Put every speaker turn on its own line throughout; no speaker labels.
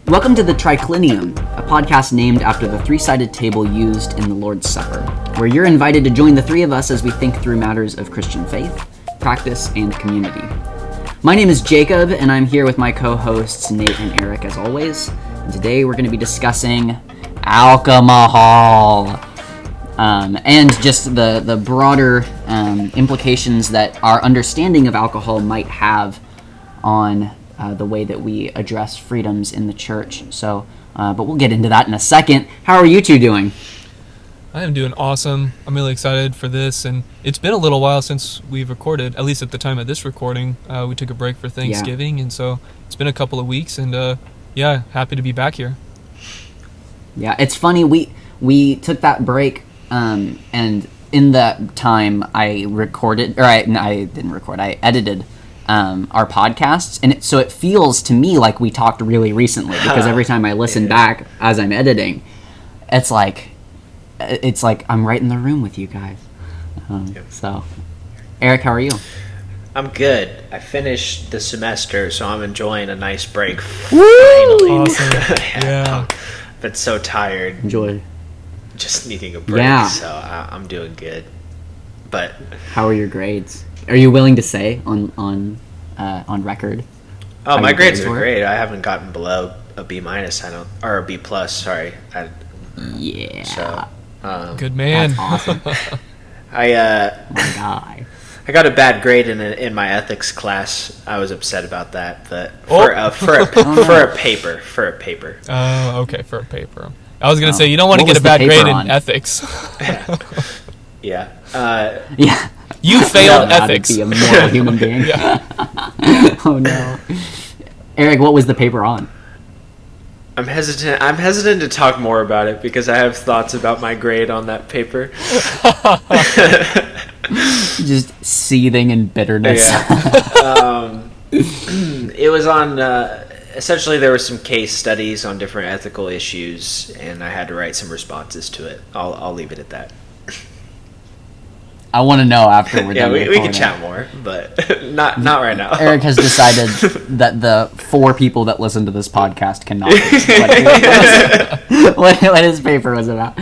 Welcome to the Triclinium, a podcast named after the three-sided table used in the Lord's Supper, where you're invited to join the three of us as we think through matters of Christian faith, practice, and community. My name is Jacob, and I'm here with my co-hosts Nate and Eric as always. And today we're going to be discussing alcohol, and just the broader implications that our understanding of alcohol might have on the way that we address freedoms in the church. So, but we'll get into that in a second. How are you two doing?
I am doing awesome. I'm really excited for this, and it's been a little while since we've recorded, at least at the time of this recording. We took a break for Thanksgiving, and so it's been a couple of weeks, and happy to be back here. Yeah,
it's funny, we took that break, and in that time I edited our podcasts, and so it feels to me like we talked really recently, because every time I listen back as I'm editing, it's like I'm right in the room with you guys. So, Eric, how are you?
I'm good. I finished the semester, so I'm enjoying a nice break.
Woo!
Finally.
Awesome. Yeah.
I've been so tired.
Enjoy.
Just needing a break, so I'm doing good. But
how are your grades? Are you willing to say on record?
Oh, my grades are great. I haven't gotten below a B-, or a B+, sorry.
Yeah.
So,
good man.
That's awesome.
my
guy.
I got a bad grade in my ethics class. I was upset about that, but for a paper.
Oh, okay, for a paper. I was gonna say you don't want to get a bad grade in ethics.
Yeah.
Yeah.
You failed ethics.
To be a moral human being.
Yeah.
Oh no. Eric, what was the paper on?
I'm hesitant to talk more about it because I have thoughts about my grade on that paper.
Just seething in bitterness.
Yeah. It was on. Essentially, there were some case studies on different ethical issues, and I had to write some responses to it. I'll leave it at that.
I want to know after we're done.
We can chat more, but not right now.
Eric has decided that the 4 people that listen to this podcast cannot what his paper was about.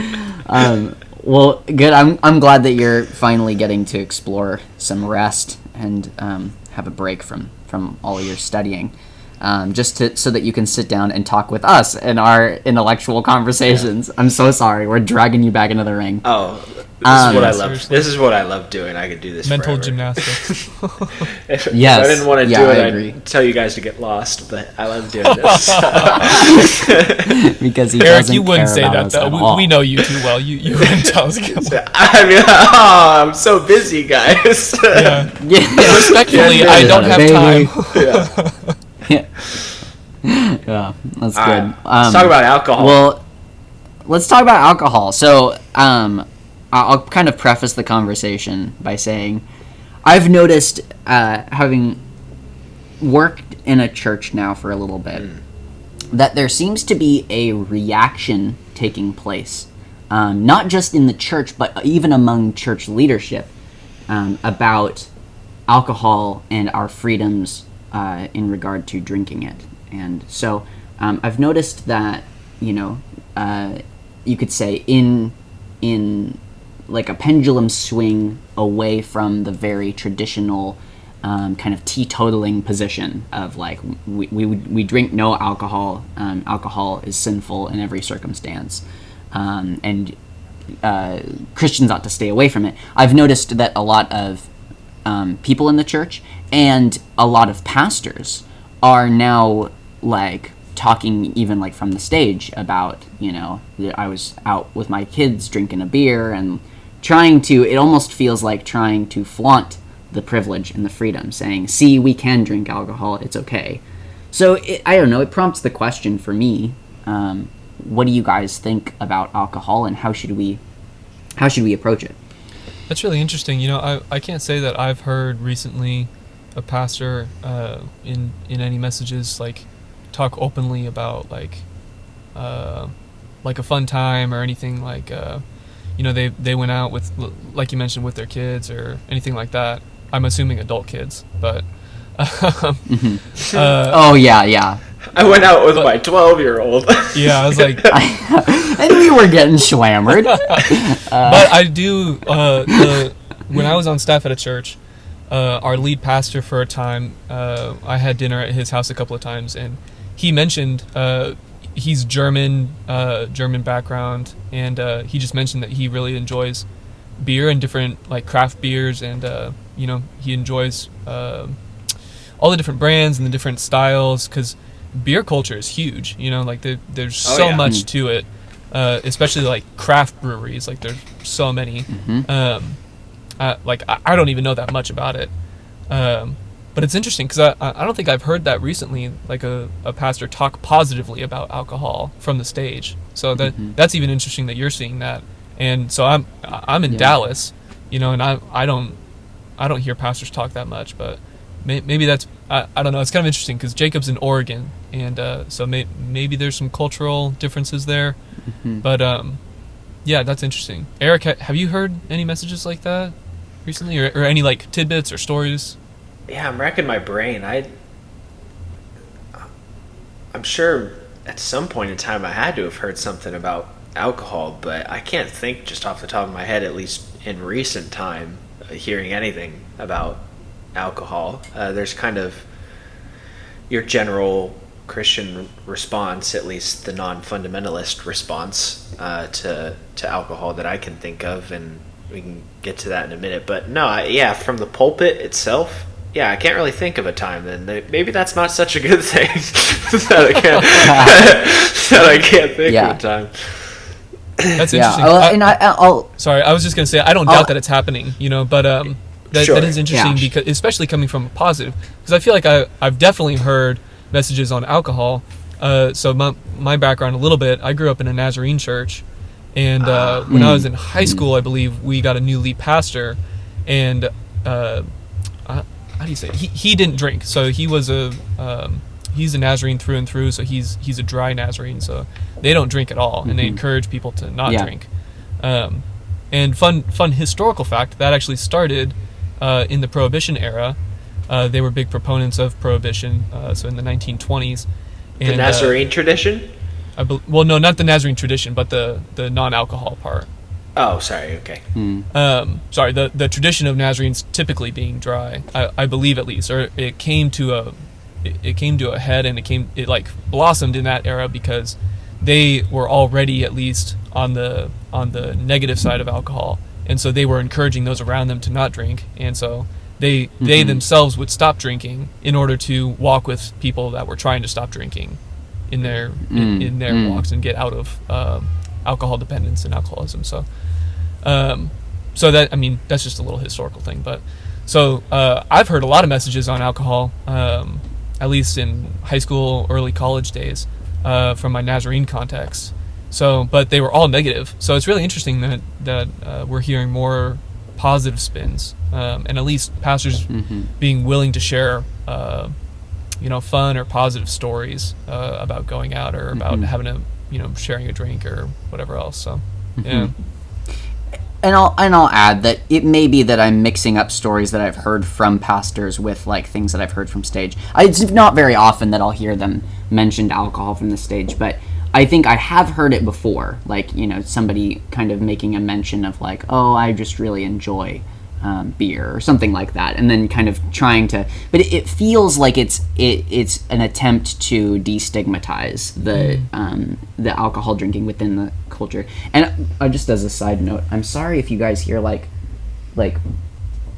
Well, good. I'm glad that you're finally getting to explore some rest and have a break from all of your studying, so that you can sit down and talk with us in our intellectual conversations. Yeah. I'm so sorry. We're dragging you back into the ring.
Oh. This is what I love.
Seriously.
This is what I love doing. I could do this
mental
forever.
Gymnastics.
If
Yes.
I didn't want to do
I
it,
agree.
I'd tell you guys to get lost, but I love doing this.
Because he
Eric,
doesn't
you wouldn't
care
say
about
that
us
though.
at all.
We know you too well. You wouldn't tell us to get lost.
I'm so busy, guys.
Yeah.
Yeah.
Respectfully, I don't have time.
Yeah, that's
All
good.
right. Let's talk about alcohol.
Well, let's talk about alcohol. So, I'll kind of preface the conversation by saying I've noticed, having worked in a church now for a little bit, that there seems to be a reaction taking place, not just in the church, but even among church leadership, about alcohol and our freedoms in regard to drinking it. And so I've noticed that, you could say in like a pendulum swing away from the very traditional kind of teetotaling position of like we drink no alcohol. Alcohol is sinful in every circumstance, and Christians ought to stay away from it. I've noticed that a lot of people in the church and a lot of pastors are now like talking even like from the stage about, I was out with my kids drinking a beer and it almost feels like trying to flaunt the privilege and the freedom, saying, see, we can drink alcohol, it's okay. So I don't know, it prompts the question for me, what do you guys think about alcohol and how should we approach it?
That's really interesting. I can't say that I've heard recently a pastor in any messages like talk openly about like a fun time or anything like they went out with, like you mentioned, with their kids or anything like that. I'm assuming adult kids, but
Oh yeah.
I went out with my 12-year-old.
Yeah, I was like,
And we were getting schwammered.
but I do. When I was on staff at a church, our lead pastor for a time, I had dinner at his house a couple of times, and he mentioned he's German background, and he just mentioned that he really enjoys beer and different like craft beers, and he enjoys all the different brands and the different styles, because beer culture is huge. Like there's so much to it, especially like craft breweries. Like there's so many. I don't even know that much about it, but it's interesting because I don't think I've heard that recently, like a pastor talk positively about alcohol from the stage. So that's even interesting that you're seeing that. And so I'm in Dallas, and I don't hear pastors talk that much, but maybe that's I don't know. It's kind of interesting because Jacob's in Oregon, and so maybe there's some cultural differences there, but yeah, that's interesting. Eric, have you heard any messages like that recently, or any like tidbits or stories?
Yeah, I'm racking my brain. I'm sure at some point in time I had to have heard something about alcohol, but I can't think just off the top of my head, at least in recent time, hearing anything about alcohol. There's kind of your general Christian response, at least the non-fundamentalist response to alcohol that I can think of, and we can get to that in a minute. But no, from the pulpit itself, I can't really think of a time. Then maybe that's not such a good thing that I can't think of a time.
That's interesting. Sorry, I was just gonna say I don't doubt that it's happening, but that is interesting because, especially coming from a positive, because I feel like I've definitely heard messages on alcohol. So my background a little bit, I grew up in a Nazarene church, and when I was in high school, I believe we got a new lead pastor, and how do you say it? He didn't drink, so he was he's a Nazarene through and through, so he's a dry Nazarene, so they don't drink at all, and they encourage people to not drink. And fun historical fact, that actually started in the Prohibition era. They were big proponents of Prohibition, so in the 1920s.
The Nazarene tradition?
Well, no, not the Nazarene tradition, but the non-alcohol part.
Oh, sorry. Okay.
Sorry. The tradition of Nazarenes typically being dry, I believe at least, or it came to a head, and it like blossomed in that era because they were already at least on the negative side of alcohol, and so they were encouraging those around them to not drink, and so they themselves would stop drinking in order to walk with people that were trying to stop drinking in their walks and get out of alcohol dependence and alcoholism. So that, I mean, that's just a little historical thing, but so I've heard a lot of messages on alcohol, at least in high school, early college days, from my Nazarene context. So, but they were all negative. So it's really interesting that we're hearing more positive spins, and at least pastors being willing to share, fun or positive stories about going out, or about having sharing a drink or whatever else. So, yeah.
And I'll add that it may be that I'm mixing up stories that I've heard from pastors with like things that I've heard from stage. It's not very often that I'll hear them mention alcohol from the stage, but I think I have heard it before, like, somebody kind of making a mention of like, oh, I just really enjoy beer or something like that, and then kind of trying to, but it feels like it's an attempt to destigmatize the alcohol drinking within the culture. And just as a side note, I'm sorry if you guys hear like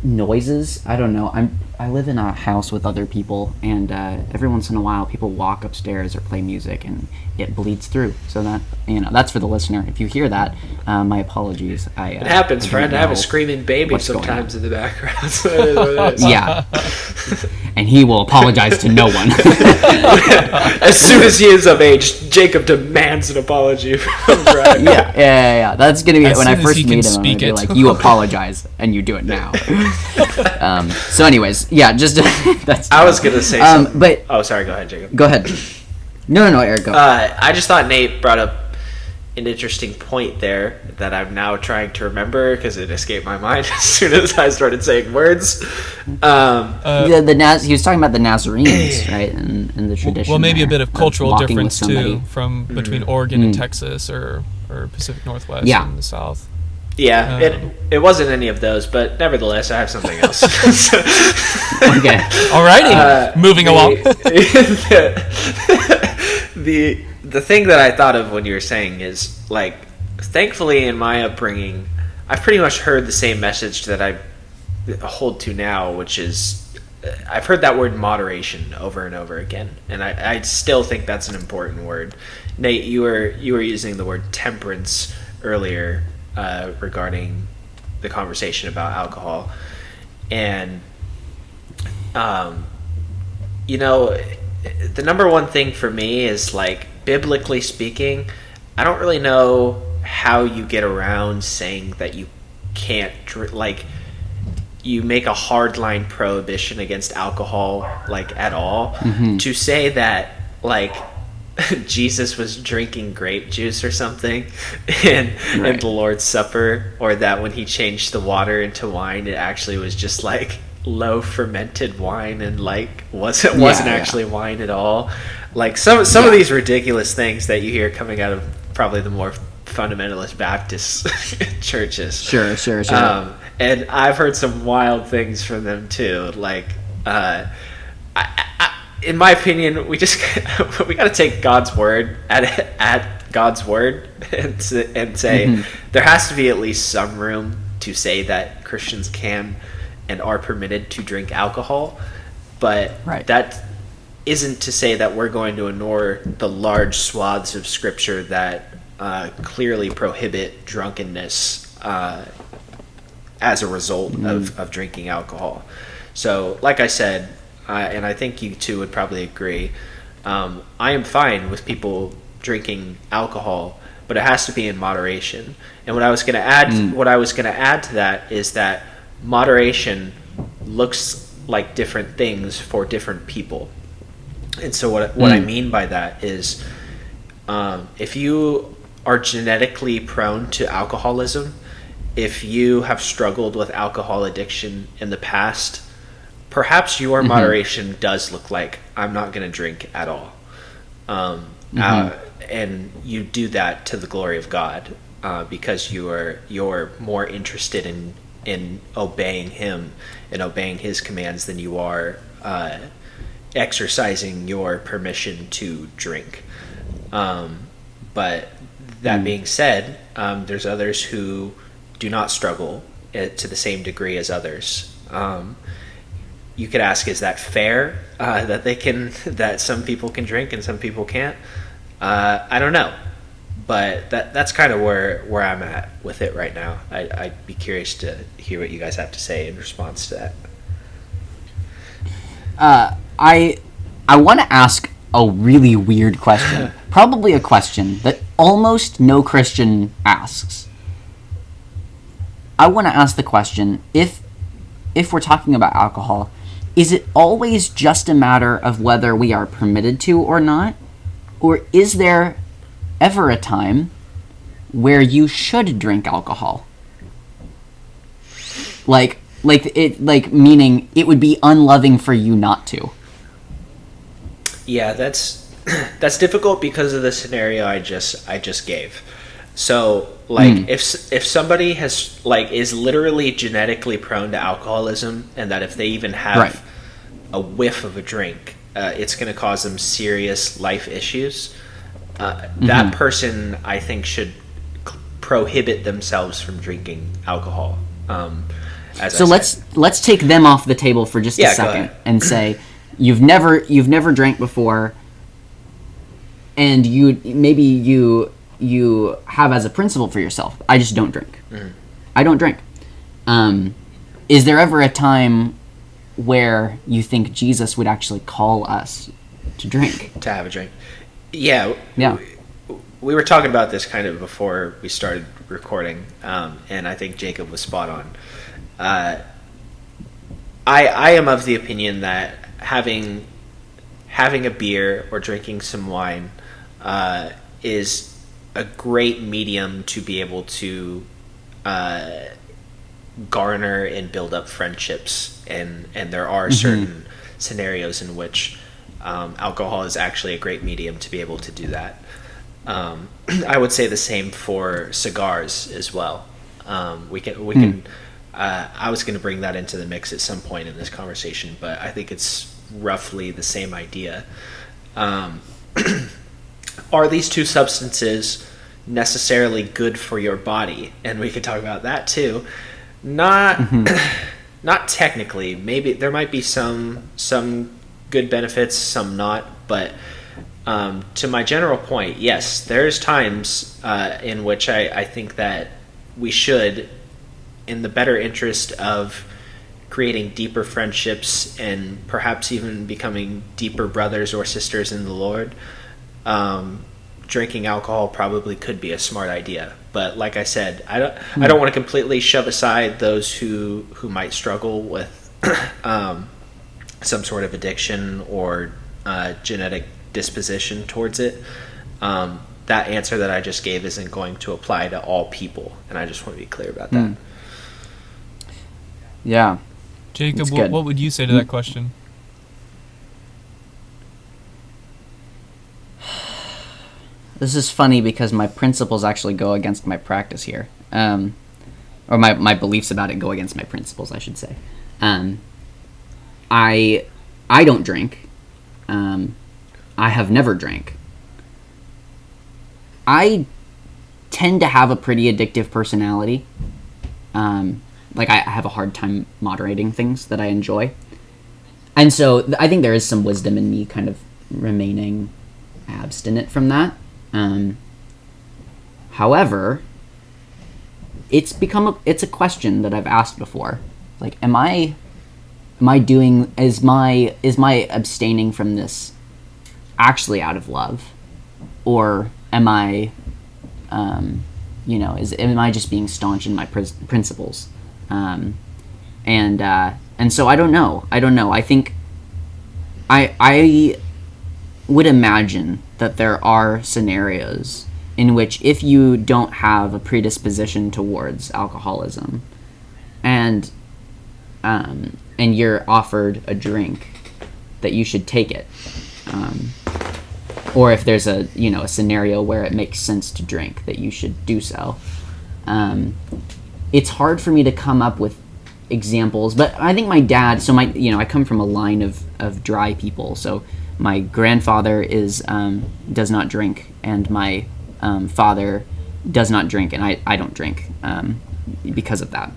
noises. I don't know. I live in a house with other people, and every once in a while people walk upstairs or play music, and it bleeds through. So that, that's for the listener. If you hear that, my apologies. It
happens, friend. I have a screaming baby sometimes in the background.
Yeah. And he will apologize to no one.
As soon as he is of age, Jacob demands an apology from Brian.
Yeah. That's gonna be it. When I first meet him, I'm gonna be like, you apologize, and you do it now. So anyways, just that's.
I was gonna say something.
But
sorry. Go ahead, Jacob.
Go ahead. No, Eric, go.
I just thought Nate brought up an interesting point there that I'm now trying to remember because it escaped my mind as soon as I started saying words.
He was talking about the Nazarenes, right, and the tradition.
Well, maybe a
there
bit of cultural
walking with
difference
somebody.
too, from between Oregon and Texas, or Pacific Northwest
Yeah.
and the South.
Yeah, it wasn't any of those, but nevertheless, I have something else.
Okay.
Alrighty, moving along.
The thing that I thought of when you were saying is, like, thankfully in my upbringing, I've pretty much heard the same message that I hold to now, which is I've heard that word moderation over and over again, and I still think that's an important word. Nate, you were using the word temperance earlier regarding the conversation about alcohol, and you know, the number one thing for me is, like, biblically speaking, I don't really know how you get around saying that you can't like you make a hardline prohibition against alcohol, like, at all. To say that, like, Jesus was drinking grape juice or something in the Lord's Supper, or that when he changed the water into wine, it actually was just, like, low fermented wine and, like, wasn't actually wine at all. Like, some of these ridiculous things that you hear coming out of probably the more fundamentalist Baptist churches.
Sure.
And I've heard some wild things from them too. Like, in my opinion, we got to take God's word at God's word and say there has to be at least some room to say that Christians can and are permitted to drink alcohol, but that isn't to say that we're going to ignore the large swaths of Scripture that clearly prohibit drunkenness as a result of drinking alcohol. So, like I said, and I think you two would probably agree, I am fine with people drinking alcohol, but it has to be in moderation. And what I was going to add to that is that moderation looks like different things for different people. And so what I mean by that is, if you are genetically prone to alcoholism, if you have struggled with alcohol addiction in the past, perhaps your moderation does look like, I'm not going to drink at all. And you do that to the glory of God, because you're more interested in obeying Him and obeying His commands than you are exercising your permission to drink. But that being said, there's others who do not struggle to the same degree as others. You could ask, is that fair that some people can drink and some people can't? I don't know, but that's kind of where I'm at with it right now. I'd be curious to hear what you guys have to say in response to that.
I want to ask a really weird question. Probably a question that almost no Christian asks. I want to ask the question, if we're talking about alcohol, is it always just a matter of whether we are permitted to or not? Or is there ever a time where you should drink alcohol? Like meaning it would be unloving for you not to.
Yeah, that's difficult because of the scenario I just gave. So, like, if somebody is literally genetically prone to alcoholism, and that if they even have a whiff of a drink, it's going to cause them serious life issues, that person, I think, should prohibit themselves from drinking alcohol.
Let's take them off the table for just a second and say you've never drank before, and you have as a principle for yourself, I just don't drink. I don't drink. Is there ever a time where you think Jesus would actually call us to drink?
To have a drink? Yeah. We were talking about this kind of before we started recording, and I think Jacob was spot on. I am of the opinion that having a beer or drinking some wine is a great medium to be able to garner and build up friendships, and there are certain scenarios in which alcohol is actually a great medium to be able to do that. I would say the same for cigars as well. We can. I was going to bring that into the mix at some point in this conversation, but I think it's roughly the same idea. Are these two substances necessarily good for your body? And we could talk about that too. Not technically. Maybe there might be some good benefits, some not. But to my general point, yes, there's times in which I think that we should, in the better interest of creating deeper friendships and perhaps even becoming deeper brothers or sisters in the Lord, drinking alcohol probably could be a smart idea. But like I said, I don't want to completely shove aside those who might struggle with some sort of addiction or genetic disposition towards it. That answer that I just gave isn't going to apply to all people, and I just want to be clear about that.
Yeah.
Jacob, what would you say to that question?
This is funny because my principles actually go against my practice here. Or my beliefs about it go against my principles, I should say. I don't drink. I have never drank. I tend to have a pretty addictive personality. Like, I have a hard time moderating things that I enjoy. And so I think there is some wisdom in me kind of remaining abstinent from that. However, it's a question that I've asked before. Like, is my abstaining from this actually out of love? Or am I, am I just being staunch in my principles? And so I don't know. I think I would imagine that there are scenarios in which if you don't have a predisposition towards alcoholism and you're offered a drink, that you should take it. Or if there's a scenario where it makes sense to drink, that you should do so. It's hard for me to come up with examples, but I think my dad, I come from a line of dry people, so my grandfather does not drink, and my father does not drink, and I don't drink because of that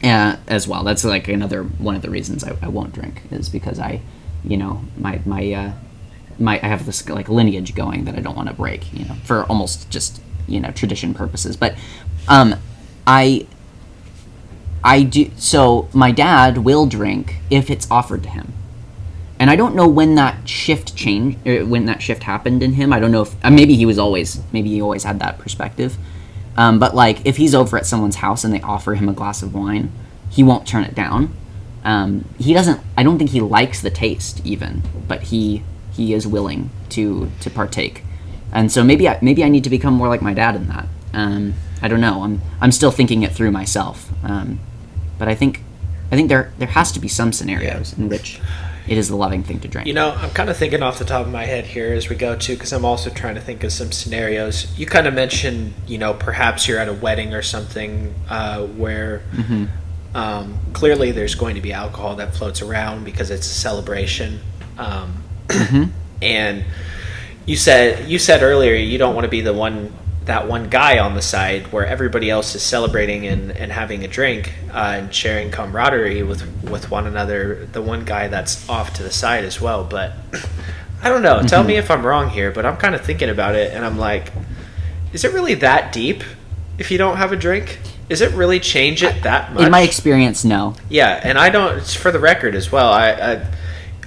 as well. That's like another one of the reasons I won't drink, is because I have this like lineage going that I don't want to break, for almost just tradition purposes. But I do. So my dad will drink if it's offered to him. And I don't know when that shift changed, or when that shift happened in him. I don't know if maybe he always had that perspective. But like, if he's over at someone's house and they offer him a glass of wine, he won't turn it down. He doesn't. I don't think he likes the taste even, but he is willing to partake. And so maybe I need to become more like my dad in that. I don't know. I'm still thinking it through myself. But I think there has to be some scenarios in which it is the loving thing to drink.
I'm kind of thinking off the top of my head here as we go too, because I'm also trying to think of some scenarios. You kind of mentioned, perhaps you're at a wedding or something where clearly there's going to be alcohol that floats around because it's a celebration. And you said earlier you don't want to be that one guy on the side where everybody else is celebrating and having a drink and sharing camaraderie with one another, the one guy that's off to the side as well. But I don't know, tell me if I'm wrong here, but I'm kind of thinking about it and I'm like, is it really that deep if you don't have a drink? Does it really change it that much?
In my experience, no.
Yeah, and I don't, for the record as well, I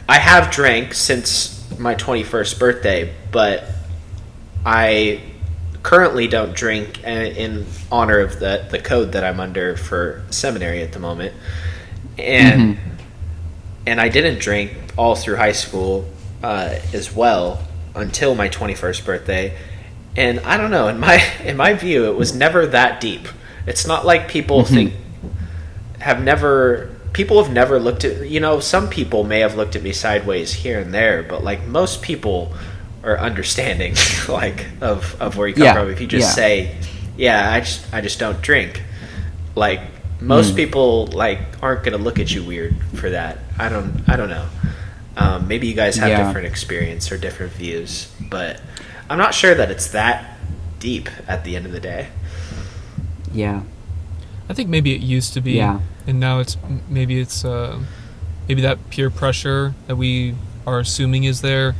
have drank since my 21st birthday, but I currently don't drink in honor of the code that I'm under for seminary at the moment. And I didn't drink all through high school as well until my 21st birthday. And I don't know, in my view, it was never that deep. It's not like people people have never looked at, some people may have looked at me sideways here and there, but like most people are understanding like of where you come from. If you just say, I just don't drink, like most people like aren't gonna look at you weird for that. I don't know. Maybe you guys have different experience or different views, but I'm not sure that it's that deep at the end of the day.
Yeah.
I think maybe it used to be, and now it's maybe that peer pressure that we are assuming is there.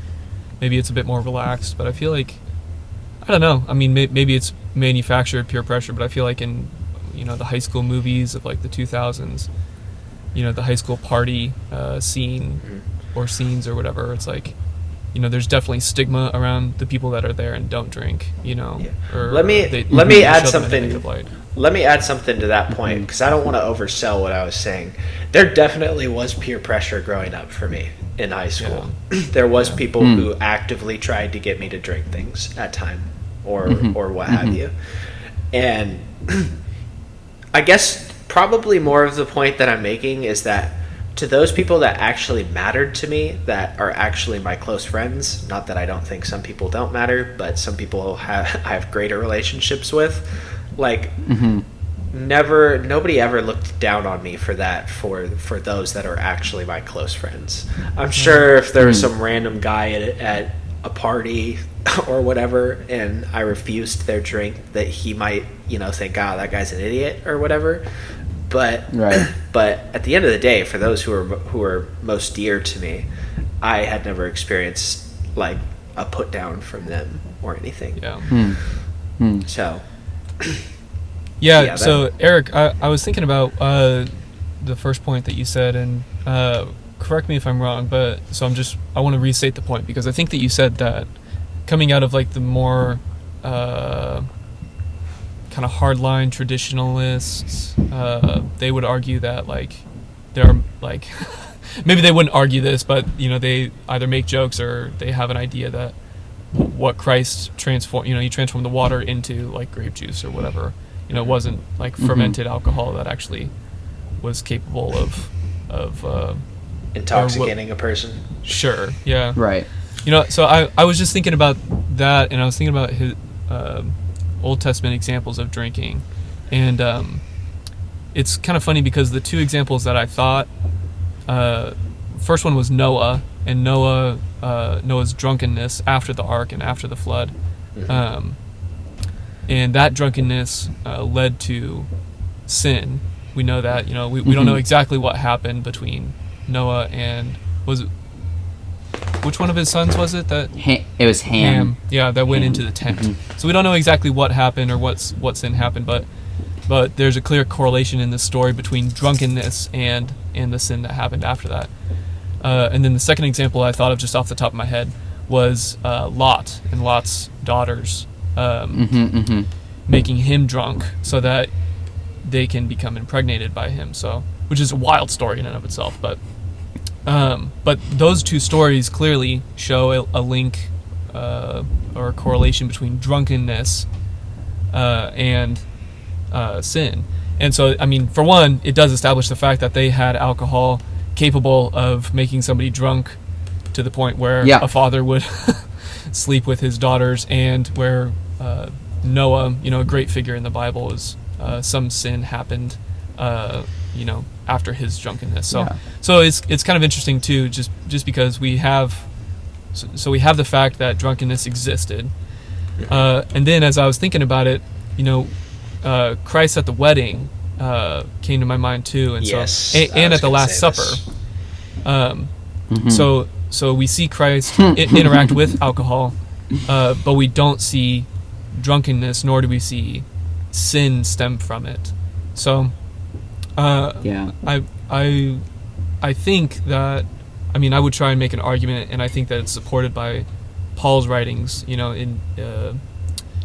Maybe it's a bit more relaxed, but I feel like, I don't know. I mean, maybe it's manufactured peer pressure, but I feel like in, the high school movies of like the 2000s, the high school party scene or scenes or whatever, it's like, there's definitely stigma around the people that are there and don't drink, or
let me add something. Let me add something to that point, because I don't want to oversell what I was saying. There definitely was peer pressure growing up for me in high school. There was people who actively tried to get me to drink things at time or what have you. And I guess probably more of the point that I'm making is that to those people that actually mattered to me, that are actually my close friends, not that I don't think some people don't matter, but some people I have greater relationships with, like nobody ever looked down on me for that, for those that are actually my close friends. I'm sure if there was some random guy at a party or whatever and I refused their drink, that he might think, that guy's an idiot or whatever. But but at the end of the day, for those who are most dear to me, I had never experienced like a put down from them or anything. So
so Eric, I was thinking about the first point that you said, and correct me if I'm wrong, but I want to restate the point, because I think that you said that coming out of like the more kind of hardline traditionalists, they would argue that like there are like maybe they wouldn't argue this, but they either make jokes or they have an idea that what Christ transformed, he transformed the water into like grape juice or whatever. It wasn't like fermented alcohol that actually was capable of
intoxicating a person.
Sure. Yeah.
Right.
So I was just thinking about that, and I was thinking about his Old Testament examples of drinking, and it's kind of funny because the two examples that I thought, first one was Noah, and Noah's drunkenness after the ark and after the flood, and that drunkenness led to sin. We know that. We don't know exactly what happened between Noah and which one of his sons was it that?
It was Ham.
Yeah, that went into the tent. So we don't know exactly what happened or what sin happened, but there's a clear correlation in this story between drunkenness and the sin that happened after that. And then the second example I thought of just off the top of my head was Lot and Lot's daughters making him drunk so that they can become impregnated by him. So, which is a wild story in and of itself, but those two stories clearly show a link or a correlation between drunkenness and sin. And so, I mean, for one, it does establish the fact that they had alcohol capable of making somebody drunk to the point where a father would sleep with his daughters, and where Noah, a great figure in the Bible, is some sin happened after his drunkenness. So it's kind of interesting too, just because we have the fact that drunkenness existed, and then as I was thinking about it, Christ at the wedding came to my mind too, and and at the Last Supper. So we see Christ interact with alcohol, but we don't see drunkenness, nor do we see sin stem from it. So I think that, I would try and make an argument, and I think that it's supported by Paul's writings, in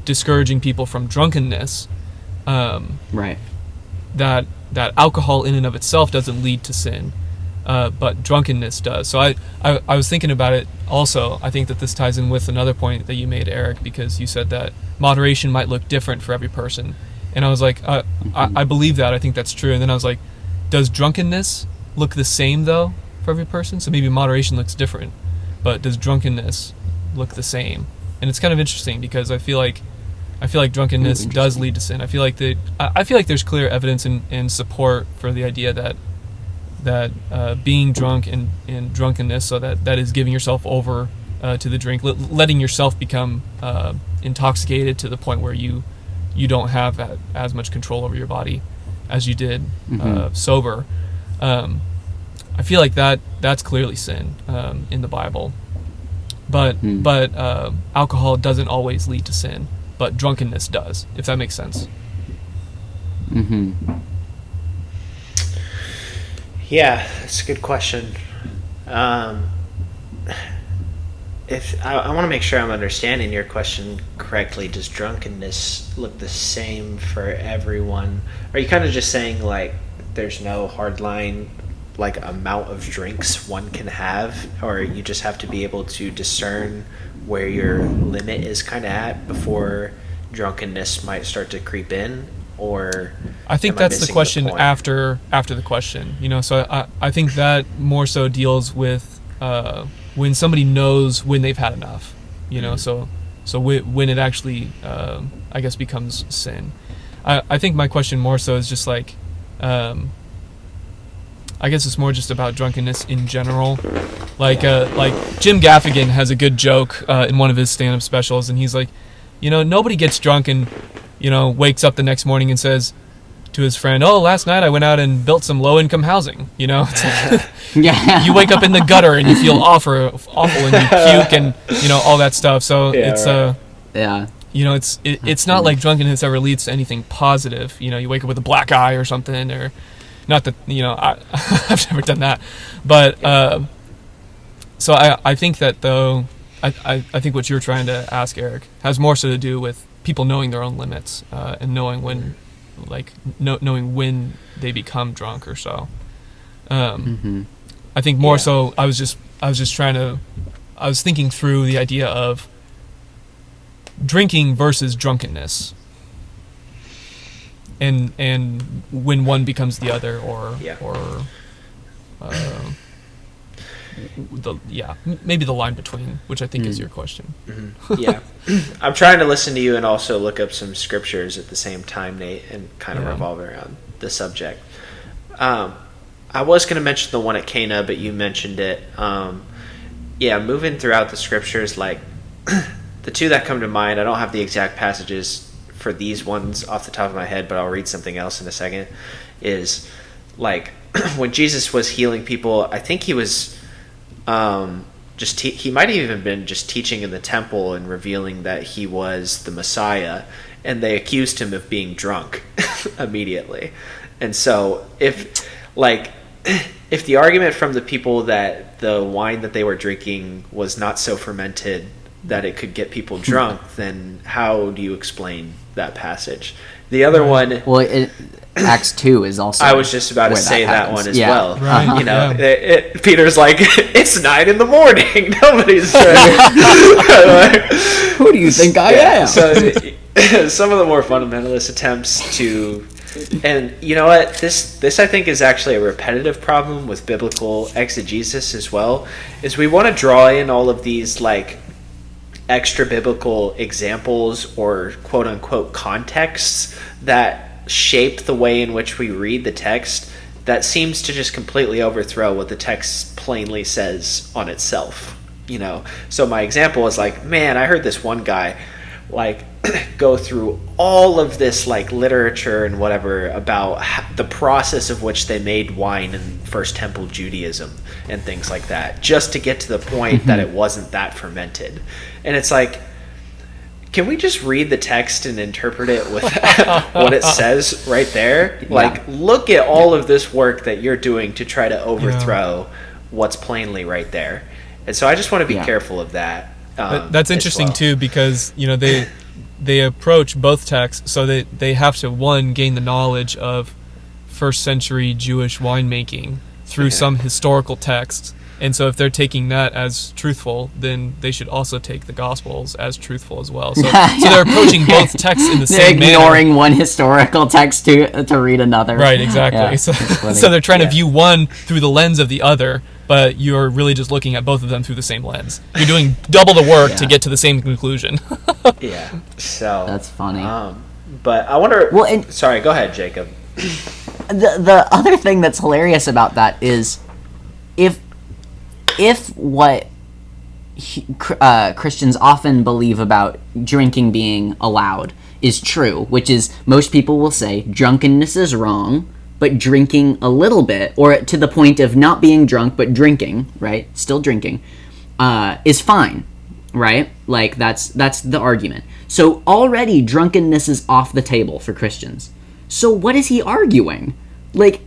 discouraging people from drunkenness. Right. That alcohol in and of itself doesn't lead to sin. but drunkenness does. So I was thinking about it also. I think that this ties in with another point that you made, Eric, because you said that moderation might look different for every person. And I was like, I believe that. I think that's true. And then I was like, does drunkenness look the same, though, for every person? So maybe moderation looks different, but does drunkenness look the same? And it's kind of interesting because I feel like drunkenness does lead to sin. I feel like there's clear evidence and support for the idea that being drunk and drunkenness, so that is giving yourself over to the drink, letting yourself become intoxicated to the point where you don't have as much control over your body as you did sober. I feel like that's clearly sin in the Bible, but alcohol doesn't always lead to sin, but drunkenness does, if that makes sense.
Yeah, that's a good question. If I want to make sure I'm understanding your question correctly, does drunkenness look the same for everyone? Are you kind of just saying like there's no hard line, like amount of drinks one can have, or you just have to be able to discern where your limit is kind of at before drunkenness might start to creep in? Or
I think that's the question after the question, so I think that more so deals with when somebody knows when they've had enough, so when it actually I guess becomes sin. I think my question more so is just like I guess it's more just about drunkenness in general. Like Jim Gaffigan has a good joke in one of his stand-up specials, and he's like, nobody gets drunk and wakes up the next morning and says to his friend, "Oh, last night I went out and built some low-income housing." It's like,
Yeah.
you wake up in the gutter and you feel awful and you puke and all that stuff. So it's
Yeah.
it's not like drunkenness ever leads to anything positive. You wake up with a black eye or something, or not that I've never done that, but so I think that though I think what you're trying to ask, Eric, has more so to do with people knowing their own limits and knowing when, knowing when they become drunk or so. I think more so. I was just I was thinking through the idea of drinking versus drunkenness, and when one becomes the other, maybe the line between, which I think is your question.
Yeah. I'm trying to listen to you and also look up some scriptures at the same time, Nate, and kind of revolve around the subject. I was going to mention the one at Cana, but you mentioned it. Moving throughout the scriptures, like the two that come to mind, I don't have the exact passages for these ones off the top of my head, but I'll read something else in a second, is like when Jesus was healing people, I think he was he might have even been just teaching in the temple and revealing that he was the Messiah, and they accused him of being drunk immediately. And so if the argument from the people that the wine that they were drinking was not so fermented that it could get people drunk, then how do you explain that passage? The other one...
Well, Acts 2 is also...
I was just about to say that one as well.
Right.
Peter's like, it's 9 a.m. Nobody's drunk.
Who do you think I am?
So some of the more fundamentalist attempts to... And you know what? This I think is actually a repetitive problem with biblical exegesis as well, is we want to draw in all of these like extra biblical examples or quote unquote contexts that shape the way in which we read the text, that seems to just completely overthrow what the text plainly says on itself. So my example is like, man, I heard this one guy like go through all of this like literature and whatever about the process of which they made wine in First Temple Judaism and things like that, just to get to the point that it wasn't that fermented. And it's like, can we just read the text and interpret it with what it says right there?
Yeah.
Like, look at all of this work that you're doing to try to overthrow what's plainly right there. And so I just want to be careful of that.
That's interesting too, because they approach both texts, so they have to, one, gain the knowledge of first century Jewish winemaking, through some historical text. And so if they're taking that as truthful, then they should also take the Gospels as truthful as well. So, so they're approaching both texts in the same manner.
They're ignoring one historical text to read another.
Right, exactly.
Yeah,
so they're trying to view one through the lens of the other, but you're really just looking at both of them through the same lens. You're doing double the work to get to the same conclusion.
Yeah, so...
That's funny.
But I wonder...
Well,
sorry, go ahead, Jacob.
The other thing that's hilarious about that is if what Christians often believe about drinking being allowed is true, which is most people will say drunkenness is wrong, but drinking a little bit, or to the point of not being drunk but drinking, right, still drinking, is fine, right? Like that's the argument. So already drunkenness is off the table for Christians. So what is he arguing? Like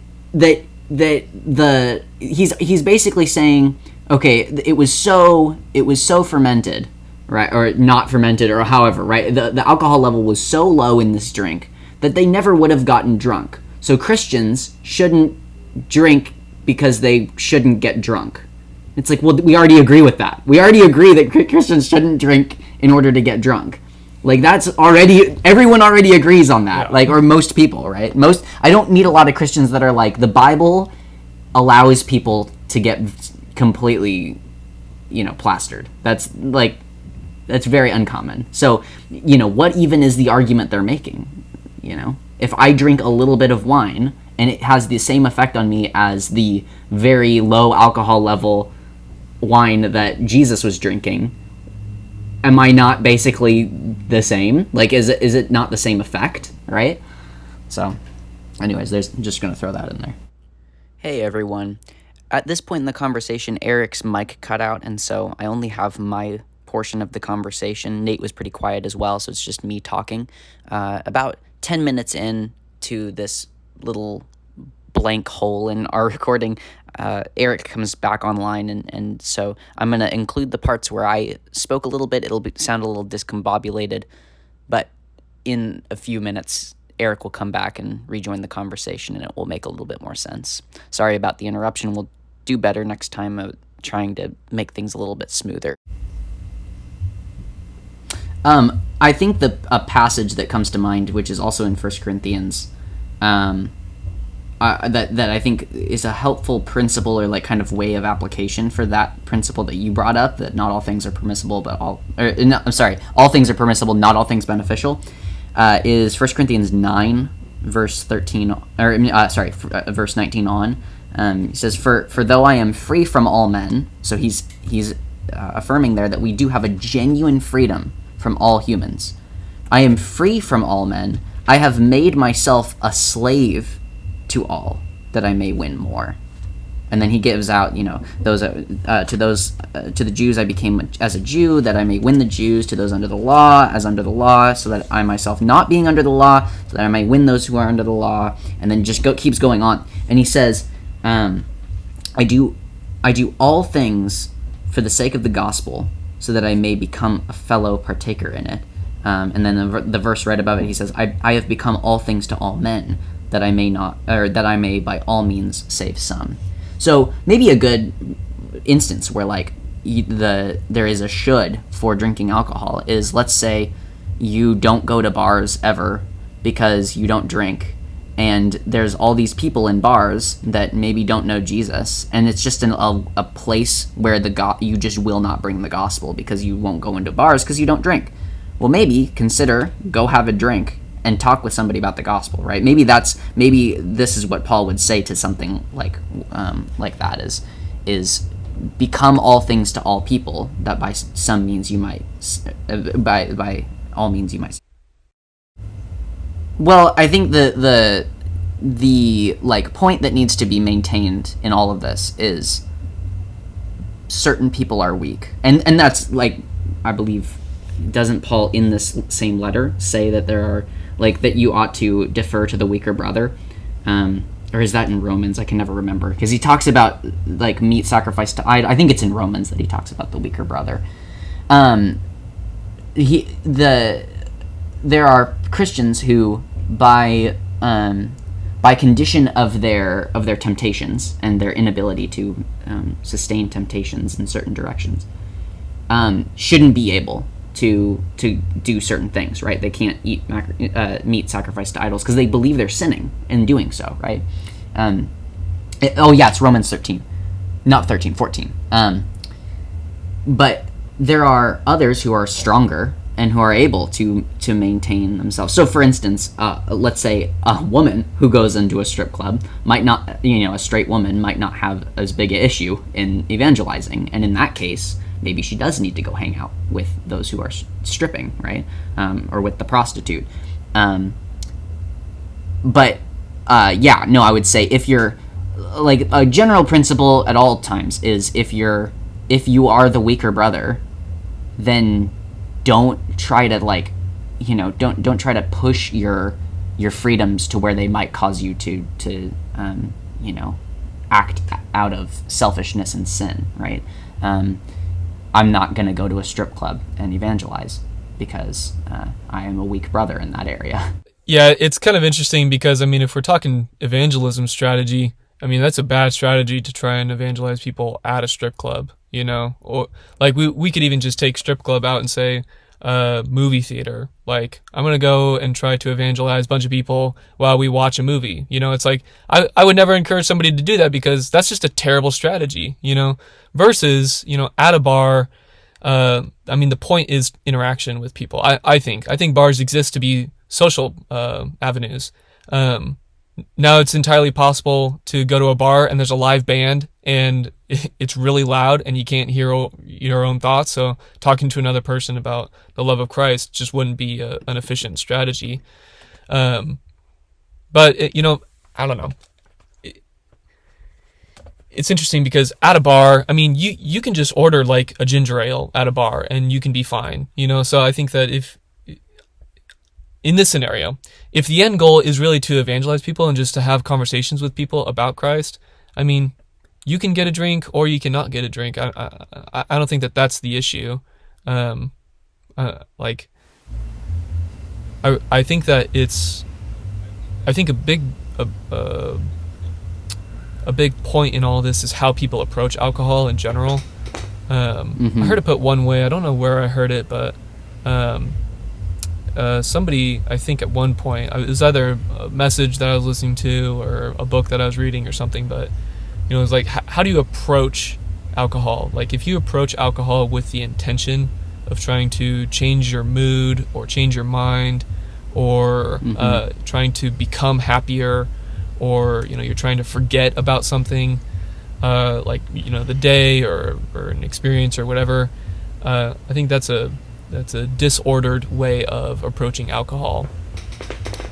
he's basically saying, okay, it was so fermented, right, or not fermented, or however, right? The alcohol level was so low in this drink that they never would have gotten drunk. So Christians shouldn't drink because they shouldn't get drunk. It's like, well, we already agree with that. We already agree that Christians shouldn't drink in order to get drunk. Like everyone already agrees on that. Yeah. Like, or most people, right? I don't meet a lot of Christians that are like, the Bible allows people to get completely, plastered. That's very uncommon. So, what even is the argument they're making? If I drink a little bit of wine and it has the same effect on me as the very low alcohol level wine that Jesus was drinking, am I not basically the same? Like, is it not the same effect, right? So, anyways, I'm just going to throw that in there. Hey, everyone. At this point in the conversation, Eric's mic cut out, and so I only have my portion of the conversation. Nate was pretty quiet as well, so it's just me talking. About 10 minutes in to this little blank hole in our recording, Eric comes back online, and so I'm going to include the parts where I spoke a little bit. It'll sound a little discombobulated, but in a few minutes, Eric will come back and rejoin the conversation, and it will make a little bit more sense. Sorry about the interruption. We'll do better next time, trying to make things a little bit smoother. I think a passage that comes to mind, which is also in 1 Corinthians, that I think is a helpful principle, or like kind of way of application for that principle that you brought up, that not all things are permissible, all things are permissible, not all things beneficial, is 1 Corinthians 9, verse 13, verse 19 on. He says, for though I am free from all men, so he's affirming there that we do have a genuine freedom from all humans. I am free from all men. I have made myself a slave to all, that I may win more. And then he gives out, those to the Jews I became as a Jew, that I may win the Jews. To those under the law, as under the law, so that I myself not being under the law, so that I may win those who are under the law. And then just keeps going on. And he says, I do all things for the sake of the gospel, so that I may become a fellow partaker in it. And then the verse right above it, he says, I have become all things to all men, that I may by all means save some. So maybe a good instance where there is a should for drinking alcohol is, let's say you don't go to bars ever because you don't drink, and there's all these people in bars that maybe don't know Jesus, and it's just a place where you just will not bring the gospel because you won't go into bars because you don't drink. Well, maybe consider go have a drink and talk with somebody about the gospel, right? Maybe this is what Paul would say to something like that is become all things to all people, that by some means you might, by all means you might. Well, I think the point that needs to be maintained in all of this is certain people are weak, and that's I believe, doesn't Paul in this same letter say that there are that you ought to defer to the weaker brother, or is that in Romans? I can never remember, because he talks about meat sacrificed to idol. I think it's in Romans that he talks about the weaker brother. There are Christians who by by condition of their temptations and their inability to sustain temptations in certain directions, shouldn't be able to do certain things, right? They can't eat meat sacrificed to idols because they believe they're sinning in doing so, right? It's Romans 13, not 13, 14. But there are others who are stronger and who are able to maintain themselves. So, for instance, let's say a woman who goes into a strip club might not, a straight woman might not have as big an issue in evangelizing, and in that case, maybe she does need to go hang out with those who are stripping, right? Or with the prostitute. I would say if you're, like, a general principle at all times is if you are the weaker brother, then don't try to, like, don't try to push your freedoms to where they might cause you to act out of selfishness and sin, right? I'm not going to go to a strip club and evangelize because I am a weak brother in that area.
Yeah, it's kind of interesting because, if we're talking evangelism strategy, that's a bad strategy to try and evangelize people at a strip club, or like we could even just take strip club out and say movie theater. Like, I'm going to go and try to evangelize a bunch of people while we watch a movie. It's like, I would never encourage somebody to do that because that's just a terrible strategy, versus, at a bar. The point is interaction with people. I think bars exist to be social avenues. Now it's entirely possible to go to a bar and there's a live band and it's really loud and you can't hear your own thoughts. So talking to another person about the love of Christ just wouldn't be an efficient strategy. But I don't know. It's interesting because at a bar, you can just order like a ginger ale at a bar and you can be fine, So I think that in this scenario, if the end goal is really to evangelize people and just to have conversations with people about Christ, you can get a drink or you cannot get a drink. I don't think that that's the issue. I think that a big point in all this is how people approach alcohol in general. I heard it put one way. I don't know where I heard it, but somebody, I think at one point, it was either a message that I was listening to or a book that I was reading or something, but it was like, how do you approach alcohol? Like, if you approach alcohol with the intention of trying to change your mood or change your mind or trying to become happier, or you're trying to forget about something, like the day or an experience or whatever, I think that's a disordered way of approaching alcohol.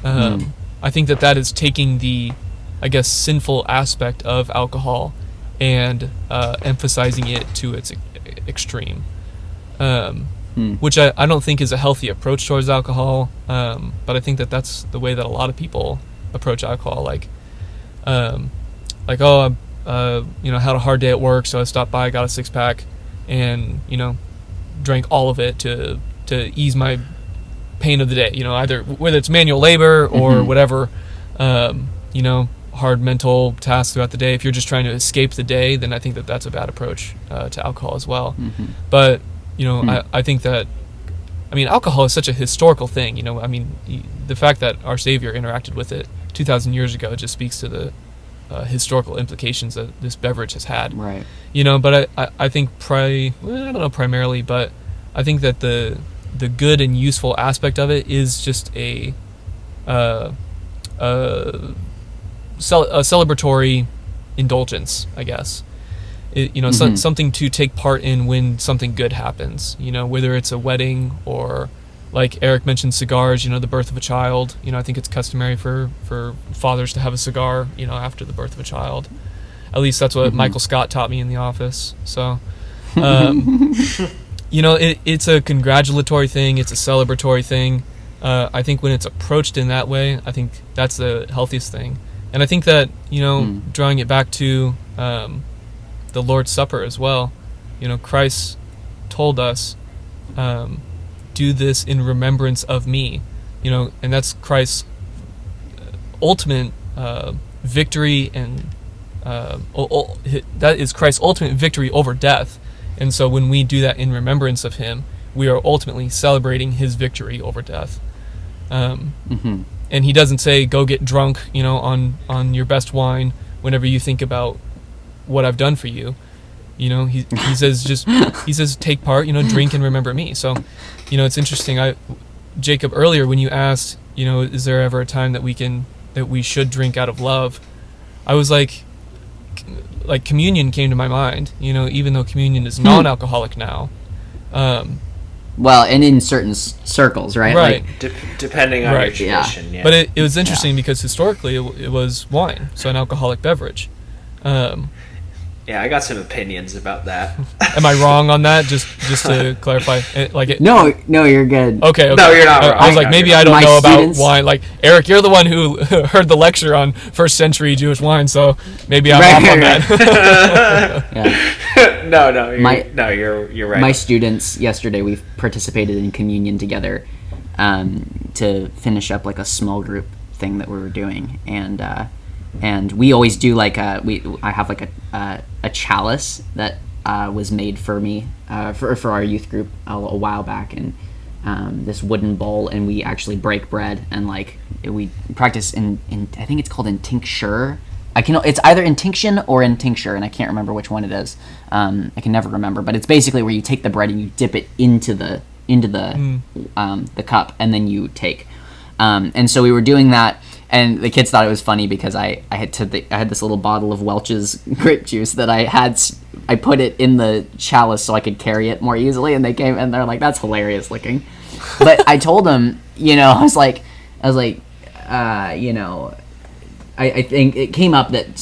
I think that is taking the, sinful aspect of alcohol and emphasizing it to its extreme, which I don't think is a healthy approach towards alcohol. But I think that that's the way that a lot of people approach alcohol. I had a hard day at work, so I stopped by, got a 6-pack, and drank all of it to ease my pain of the day. Either whether it's manual labor or whatever, hard mental tasks throughout the day. If you're just trying to escape the day, then I think that that's a bad approach to alcohol as well. But I think that alcohol is such a historical thing. The fact that our Savior interacted with it 2,000 years ago just speaks to the historical implications that this beverage has had.
Right.
But I think I don't know primarily, but I think that the good and useful aspect of it is just a celebratory indulgence, I guess. Something to take part in when something good happens. Whether it's a wedding or, like Eric mentioned, cigars. The birth of a child. I think it's customary for fathers to have a cigar. After the birth of a child. At least that's what Michael Scott taught me in the office. So, it's a congratulatory thing. It's a celebratory thing. I think when it's approached in that way, I think that's the healthiest thing. And I think that, drawing it back to the Lord's Supper as well, Christ told us, do this in remembrance of me, and that's Christ's ultimate victory and that is Christ's ultimate victory over death. And so when we do that in remembrance of him, we are ultimately celebrating his victory over death. And he doesn't say, go get drunk, on your best wine whenever you think about what I've done for you. He says take part, drink and remember me. So, it's interesting. Jacob, earlier when you asked, is there ever a time that we should drink out of love? I was like communion came to my mind, even though communion is non-alcoholic now.
Well, and in certain circles, right?
Right.
Depending on your tradition, yeah.
But it was interesting because historically it was wine, so an alcoholic beverage.
Yeah, I got some opinions about that.
Am I wrong on that? Just to clarify,
No, you're good.
Okay.
No, you're not wrong.
I was like, maybe I don't know
students,
about wine. Like, Eric, you're the one who heard the lecture on first century Jewish wine, so maybe I'm off on that.
No, you're right.
My students yesterday, we participated in communion together to finish up like a small group thing that we were doing, and we always do I have like a chalice that was made for me for our youth group a while back, and this wooden bowl, and we actually break bread and we practice in I think it's called intincture. It's either intinction or intincture, and I can't remember which one it is. I can never remember, but it's basically where you take the bread and you dip it into the cup, and then you take. And so we were doing that, and the kids thought it was funny because I had this little bottle of Welch's grape juice that I put it in the chalice so I could carry it more easily, and they came and they're like, "That's hilarious looking." But I told them, I was like, I think it came up that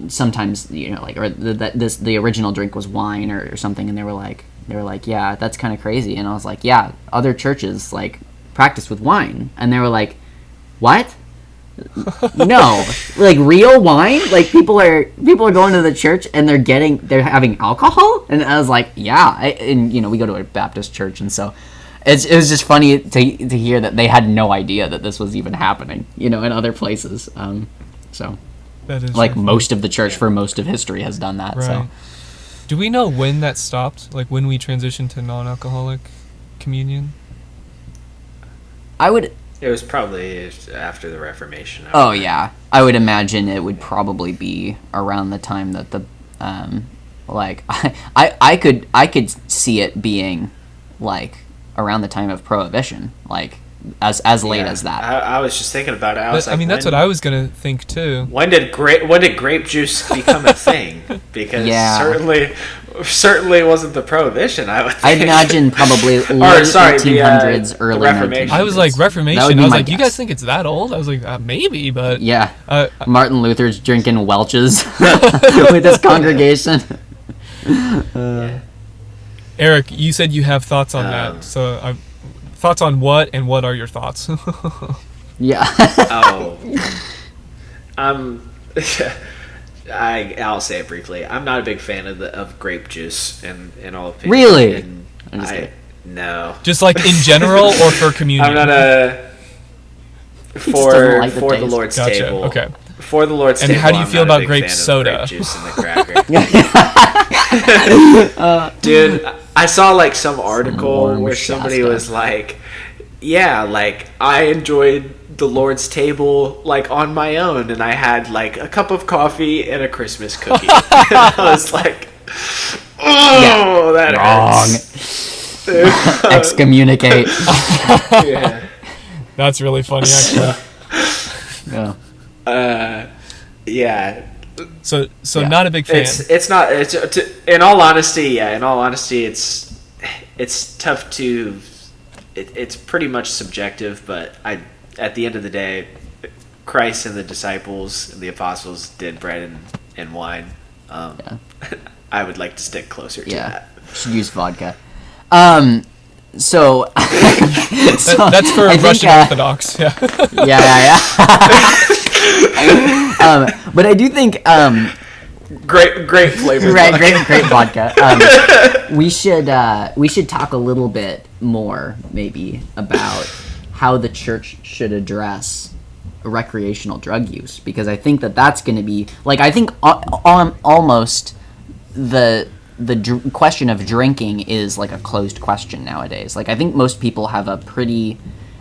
sometimes the original drink was wine or something, and they were like, yeah, that's kind of crazy, and I was like, yeah, other churches practice with wine, and they were like, what? No, real wine? People are going to the church and they're having alcohol, and I was like, yeah, we go to a Baptist church, and so it was just funny to hear that they had no idea that this was even happening, in other places. So
that is
most of the church for most of history has done that.
Right.
So,
do we know when that stopped? When we transitioned to non-alcoholic communion?
It was probably after the Reformation.
Yeah. I would imagine it would probably be around the time that the I could see it being around the time of Prohibition, as late as that.
I was just thinking about it.
That's what I was gonna think too.
When did grape juice become a thing? Because certainly wasn't the Prohibition.
I'd imagine probably late 1800s, early 1900s.
I was like, Reformation. I was like, guess. You guys think it's that old? I was like, maybe, but
yeah. Martin Luther's drinking Welch's with his congregation.
Eric, you said you have thoughts on that. So, thoughts on what, and what are your thoughts?
Yeah.
I'll say it briefly. I'm not a big fan of grape juice in all opinions.
Really?
No.
Just in general, or for communion?
I'm not for the Lord's
Gotcha.
table.
Okay.
For the Lord's table.
And how do you feel about grape
fan
soda?
Grape juice in the cracker. Dude, I saw some article where somebody was like, yeah, I enjoyed the Lord's table on my own, and I had a cup of coffee and a Christmas cookie. I was like, oh, that hurts.
Excommunicate.
Yeah.
That's really funny, actually.
Yeah.
Yeah. So not a big fan.
It's not. In all honesty, it's tough to. It's pretty much subjective, but at the end of the day, Christ and the disciples and the apostles did bread and wine. I would like to stick closer to that.
Should use vodka. So
that's for Russian Orthodox. Yeah.
Yeah. But I do think
great flavor.
Right, great vodka. We should talk a little bit more maybe about how the church should address recreational drug use, because I think that that's going to be like, I think almost the question of drinking is like a closed question nowadays. Like I think most people have a pretty,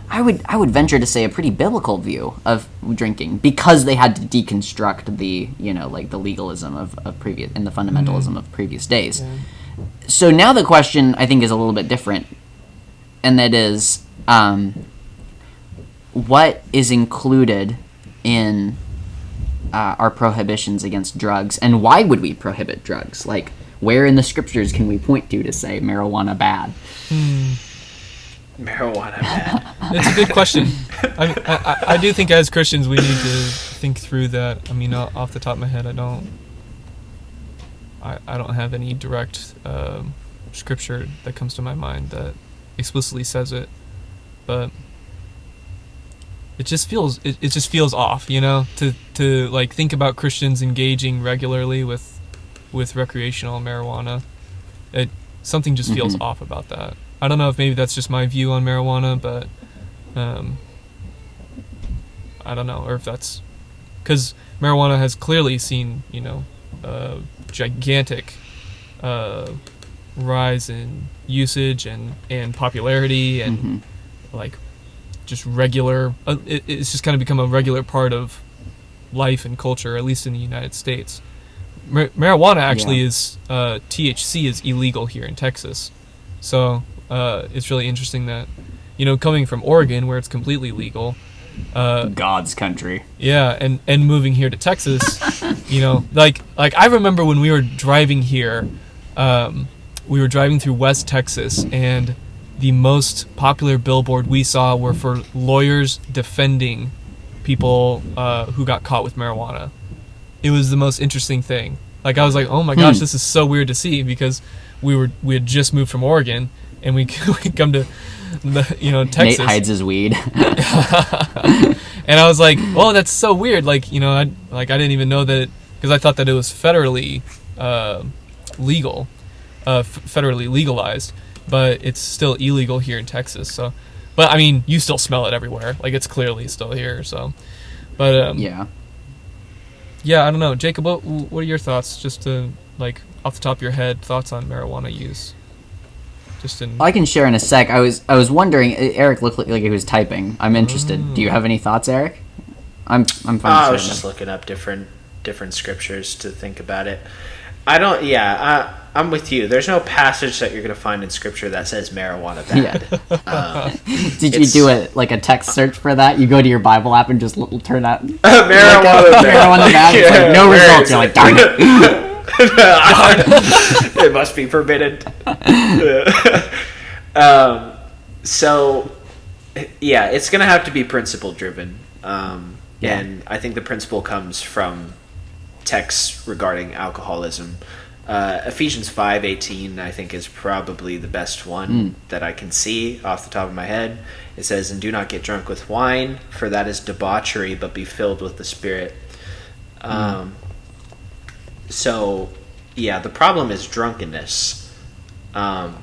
I would venture to say, a pretty biblical view of drinking, because they had to deconstruct the, you know, like the legalism of previous and the fundamentalism of previous days.
Yeah.
So now the question, I think, is a little bit different, and that is, what is included in our prohibitions against drugs, and why would we prohibit drugs? Like, where in the scriptures can we point to say marijuana bad?
Marijuana bad.
It's a good question. I do think as Christians we need to think through that. I mean, off the top of my head, I don't have any direct scripture that comes to my mind that explicitly says it, but it just feels off, you know, to like think about Christians engaging regularly with recreational marijuana. Something just feels off about that. I don't know if maybe that's just my view on marijuana, but I don't know, or if that's because marijuana has clearly seen, you know, gigantic rise in usage and popularity and like just regular. It's just kind of become a regular part of life and culture, at least in the United States. Marijuana actually is THC is illegal here in Texas, so it's really interesting that, you know, coming from Oregon where it's completely legal,
God's country.
Yeah, and moving here to Texas, you know, like I remember when we were driving here, we were driving through West Texas, and the most popular billboard we saw were for lawyers defending people who got caught with marijuana. It was the most interesting thing. Like I was like, oh my gosh, this is so weird to see, because we had just moved from Oregon, and we come to Texas.
Nate hides his weed.
And I was like, oh, that's so weird. Like, you know, I didn't even know that, because I thought that it was federally legal, federally legalized, but it's still illegal here in Texas. So, but I mean, you still smell it everywhere. Like, it's clearly still here. So, but yeah, I don't know, Jacob. What are your thoughts? Just to, like, off the top of your head, thoughts on marijuana use.
I can share in a sec. I was wondering. Eric looked like he was typing. I'm interested. Do you have any thoughts, Eric? I'm fine.
I was just looking up different scriptures to think about it. I don't. Yeah, I'm with you. There's no passage that you're going to find in scripture that says marijuana bad.
Did you do a text search for that? You go to your Bible app and just turn out
marijuana
bad. It's like no results. You're like, darn it.
It must be forbidden. So yeah, it's gonna have to be principle driven, and I think the principle comes from texts regarding alcoholism. Ephesians 5:18 I think is probably the best one that I can see off the top of my head. It says, "And do not get drunk with wine, for that is debauchery, but be filled with the Spirit." So, yeah, the problem is drunkenness, and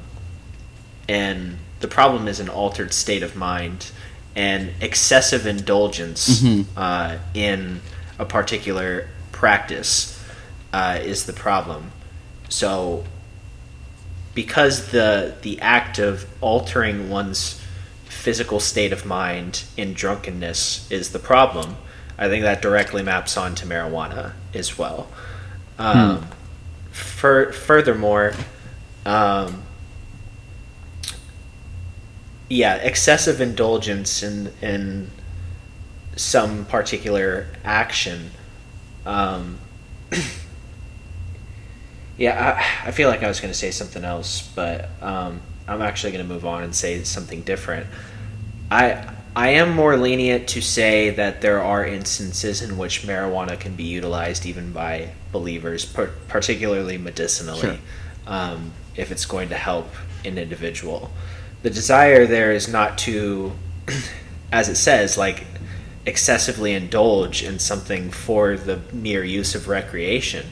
the problem is an altered state of mind, and excessive indulgence in a particular practice is the problem. So, because the act of altering one's physical state of mind in drunkenness is the problem, I think that directly maps onto marijuana as well. Furthermore, excessive indulgence in some particular action. I feel like I was going to say something else, but I'm actually going to move on and say something different. I am more lenient to say that there are instances in which marijuana can be utilized even by believers, particularly medicinally, if it's going to help an individual. The desire there is not to, as it says, like, excessively indulge in something for the mere use of recreation.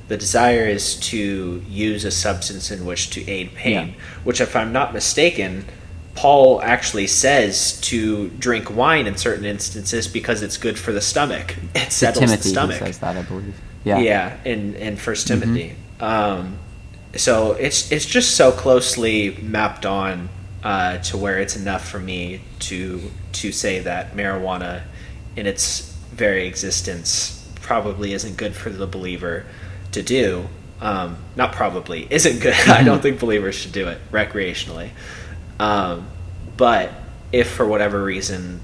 The desire is to use a substance in which to aid pain, which, if I'm not mistaken, Paul actually says to drink wine in certain instances because it's good for the stomach. It settles
Timothy,
the stomach.
he says that, I believe. Yeah.
Yeah, in First Timothy. So it's just so closely mapped on to where it's enough for me to say that marijuana, in its very existence, probably isn't good for the believer to do. Not probably isn't good. I don't think believers should do it recreationally. But if for whatever reason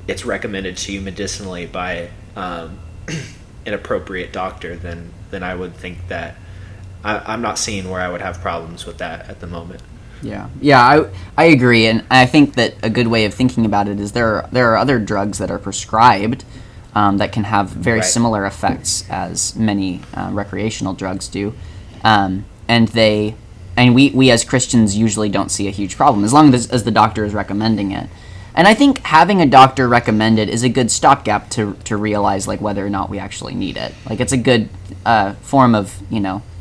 it's recommended to you medicinally by an appropriate doctor, then I would think that I'm not seeing where I would have problems with that at the moment.
Yeah, I agree, and I think that a good way of thinking about it is there are other drugs that are prescribed that can have very similar effects as many recreational drugs do, and we as Christians usually don't see a huge problem as long as the doctor is recommending it. And I think having a doctor recommend it is a good stopgap to realize like whether or not we actually need it. Like it's a good form of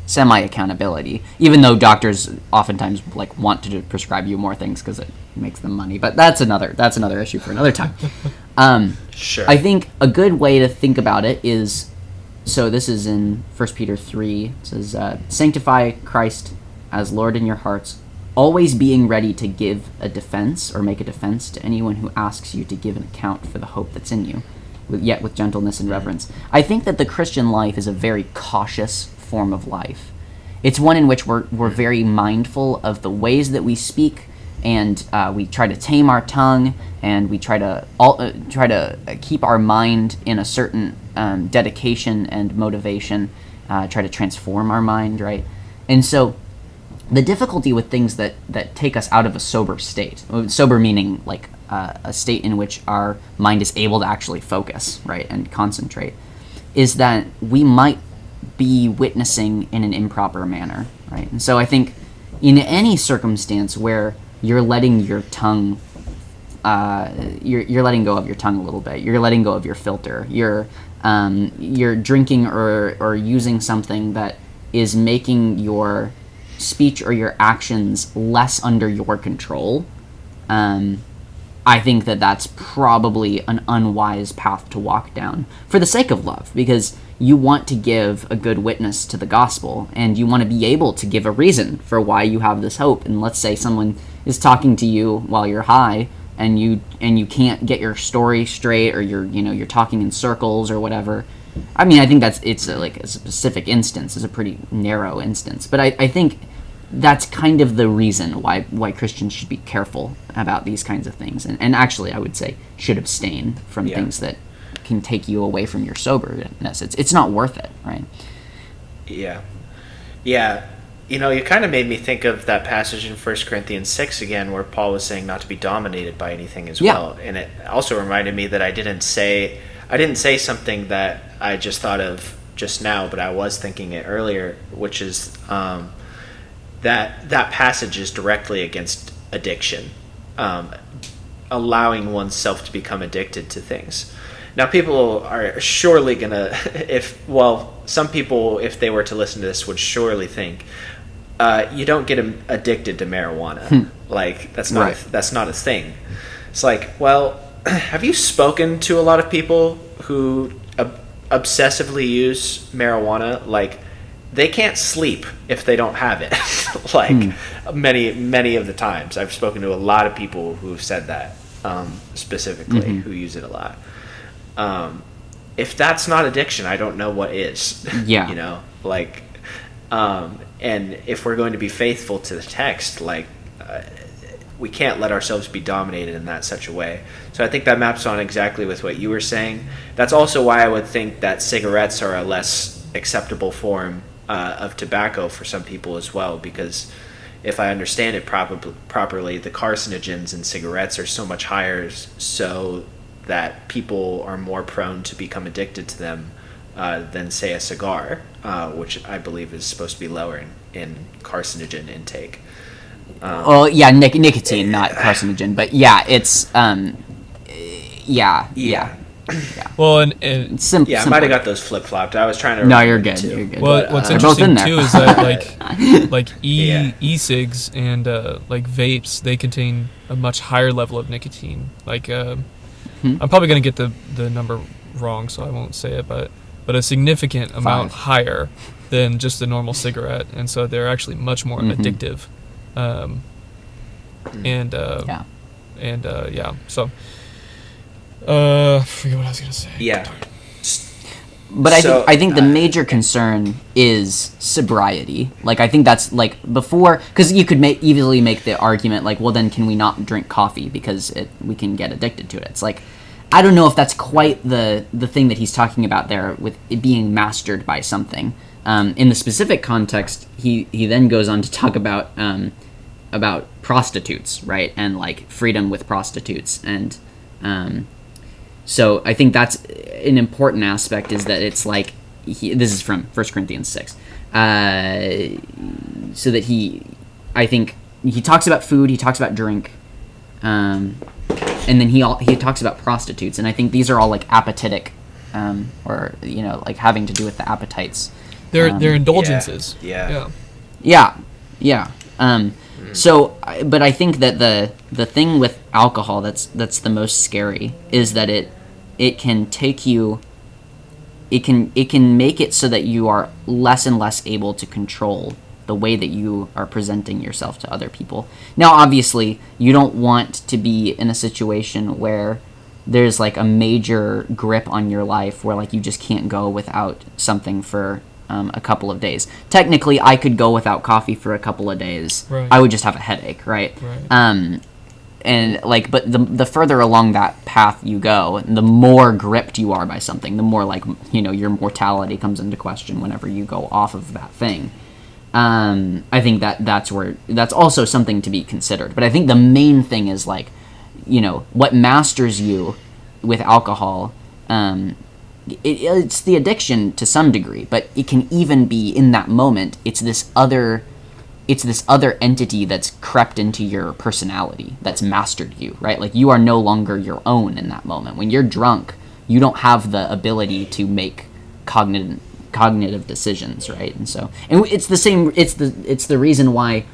semi-accountability, even though doctors oftentimes like want to prescribe you more things because it makes them money. But that's another issue for another time.
Sure.
I think a good way to think about it is, so this is in 1 Peter 3. It says, sanctify Christ as Lord in your hearts, always being ready to give a defense or make a defense to anyone who asks you to give an account for the hope that's in you, yet with gentleness and reverence. I think that the Christian life is a very cautious form of life. It's one in which we're very mindful of the ways that we speak, and we try to tame our tongue, and we try to keep our mind in a certain dedication and motivation, try to transform our mind, right? And so the difficulty with things that take us out of a sober state, sober meaning like a state in which our mind is able to actually focus, right, and concentrate, is that we might be witnessing in an improper manner, right? And so I think in any circumstance where you're letting your tongue, you're letting go of your tongue a little bit, you're letting go of your filter, you're drinking or using something that is making your speech or your actions less under your control, I think that that's probably an unwise path to walk down for the sake of love, because you want to give a good witness to the gospel, and you want to be able to give a reason for why you have this hope. And let's say someone is talking to you while you're high, and you can't get your story straight, or you're talking in circles or whatever. I mean, I think it's a specific instance. It's a pretty narrow instance, but I think that's kind of the reason why Christians should be careful about these kinds of things, and actually I would say should abstain from things that can take you away from your soberness. It's not worth it, right?
Yeah. You kind of made me think of that passage in 1 Corinthians 6 again, where Paul was saying not to be dominated by anything as well. And it also reminded me that I didn't say something that I just thought of just now, but I was thinking it earlier, which is that passage is directly against addiction, allowing oneself to become addicted to things. Now, people are surely gonna, some people, if they were to listen to this, would surely think, you don't get addicted to marijuana. Like that's not a thing. It's like, well, have you spoken to a lot of people who obsessively use marijuana? Like, they can't sleep if they don't have it. Many of the times, I've spoken to a lot of people who've said that, specifically, who use it a lot. If that's not addiction, I don't know what is.
Yeah.
And if we're going to be faithful to the text, we can't let ourselves be dominated in that such a way. So I think that maps on exactly with what you were saying. That's also why I would think that cigarettes are a less acceptable form of tobacco for some people as well, because if I understand it properly, the carcinogens in cigarettes are so much higher, so that people are more prone to become addicted to them than, say, a cigar, which I believe is supposed to be lower in carcinogen intake.
Nicotine, not carcinogen, but yeah, it's yeah.
Well, and
Yeah, I might have got those flip flopped. I was trying to.
No, you're
remember
good.
too.
You're good.
well, what's
They're both in
interesting
there.
too is that like
Yeah.
e-cigs and like vapes, they contain a much higher level of nicotine. Like I'm probably gonna get the number wrong, so I won't say it, but a significant amount
5.
higher than just a normal cigarette, and so they're actually much more addictive. And
Yeah.
yeah, so I forget what I was gonna say.
Yeah.
But
So,
I think the major concern is sobriety. Like, I think that's like before, because you could easily make the argument like, well, then can we not drink coffee because we can get addicted to it? It's like, I don't know if that's quite the thing that he's talking about there with it being mastered by something. In the specific context, he then goes on to talk about prostitutes, right, and like freedom with prostitutes, and so I think that's an important aspect, is that it's like, this is from 1 Corinthians 6, so that I think he talks about food, he talks about drink, and then he talks about prostitutes, and I think these are all like appetitic, or like having to do with the appetites.
They're indulgences.
Yeah.
Yeah. So, but I think that the thing with alcohol that's the most scary is that it can take you. It can make it so that you are less and less able to control the way that you are presenting yourself to other people. Now, obviously, you don't want to be in a situation where there's like a major grip on your life where like you just can't go without something for a couple of days. Technically, I could go without coffee for a couple of days.
Right.
I would just have a headache, right? And like, but the further along that path you go, the more gripped you are by something, the more like, your mortality comes into question whenever you go off of that thing. I think that's also something to be considered. But I think the main thing is like, what masters you with alcohol. It's the addiction to some degree, but it can even be in that moment. It's this other entity that's crept into your personality, that's mastered you, right? Like, you are no longer your own in that moment. When you're drunk, you don't have the ability to make cognitive decisions, right? And it's the same. It's the reason why,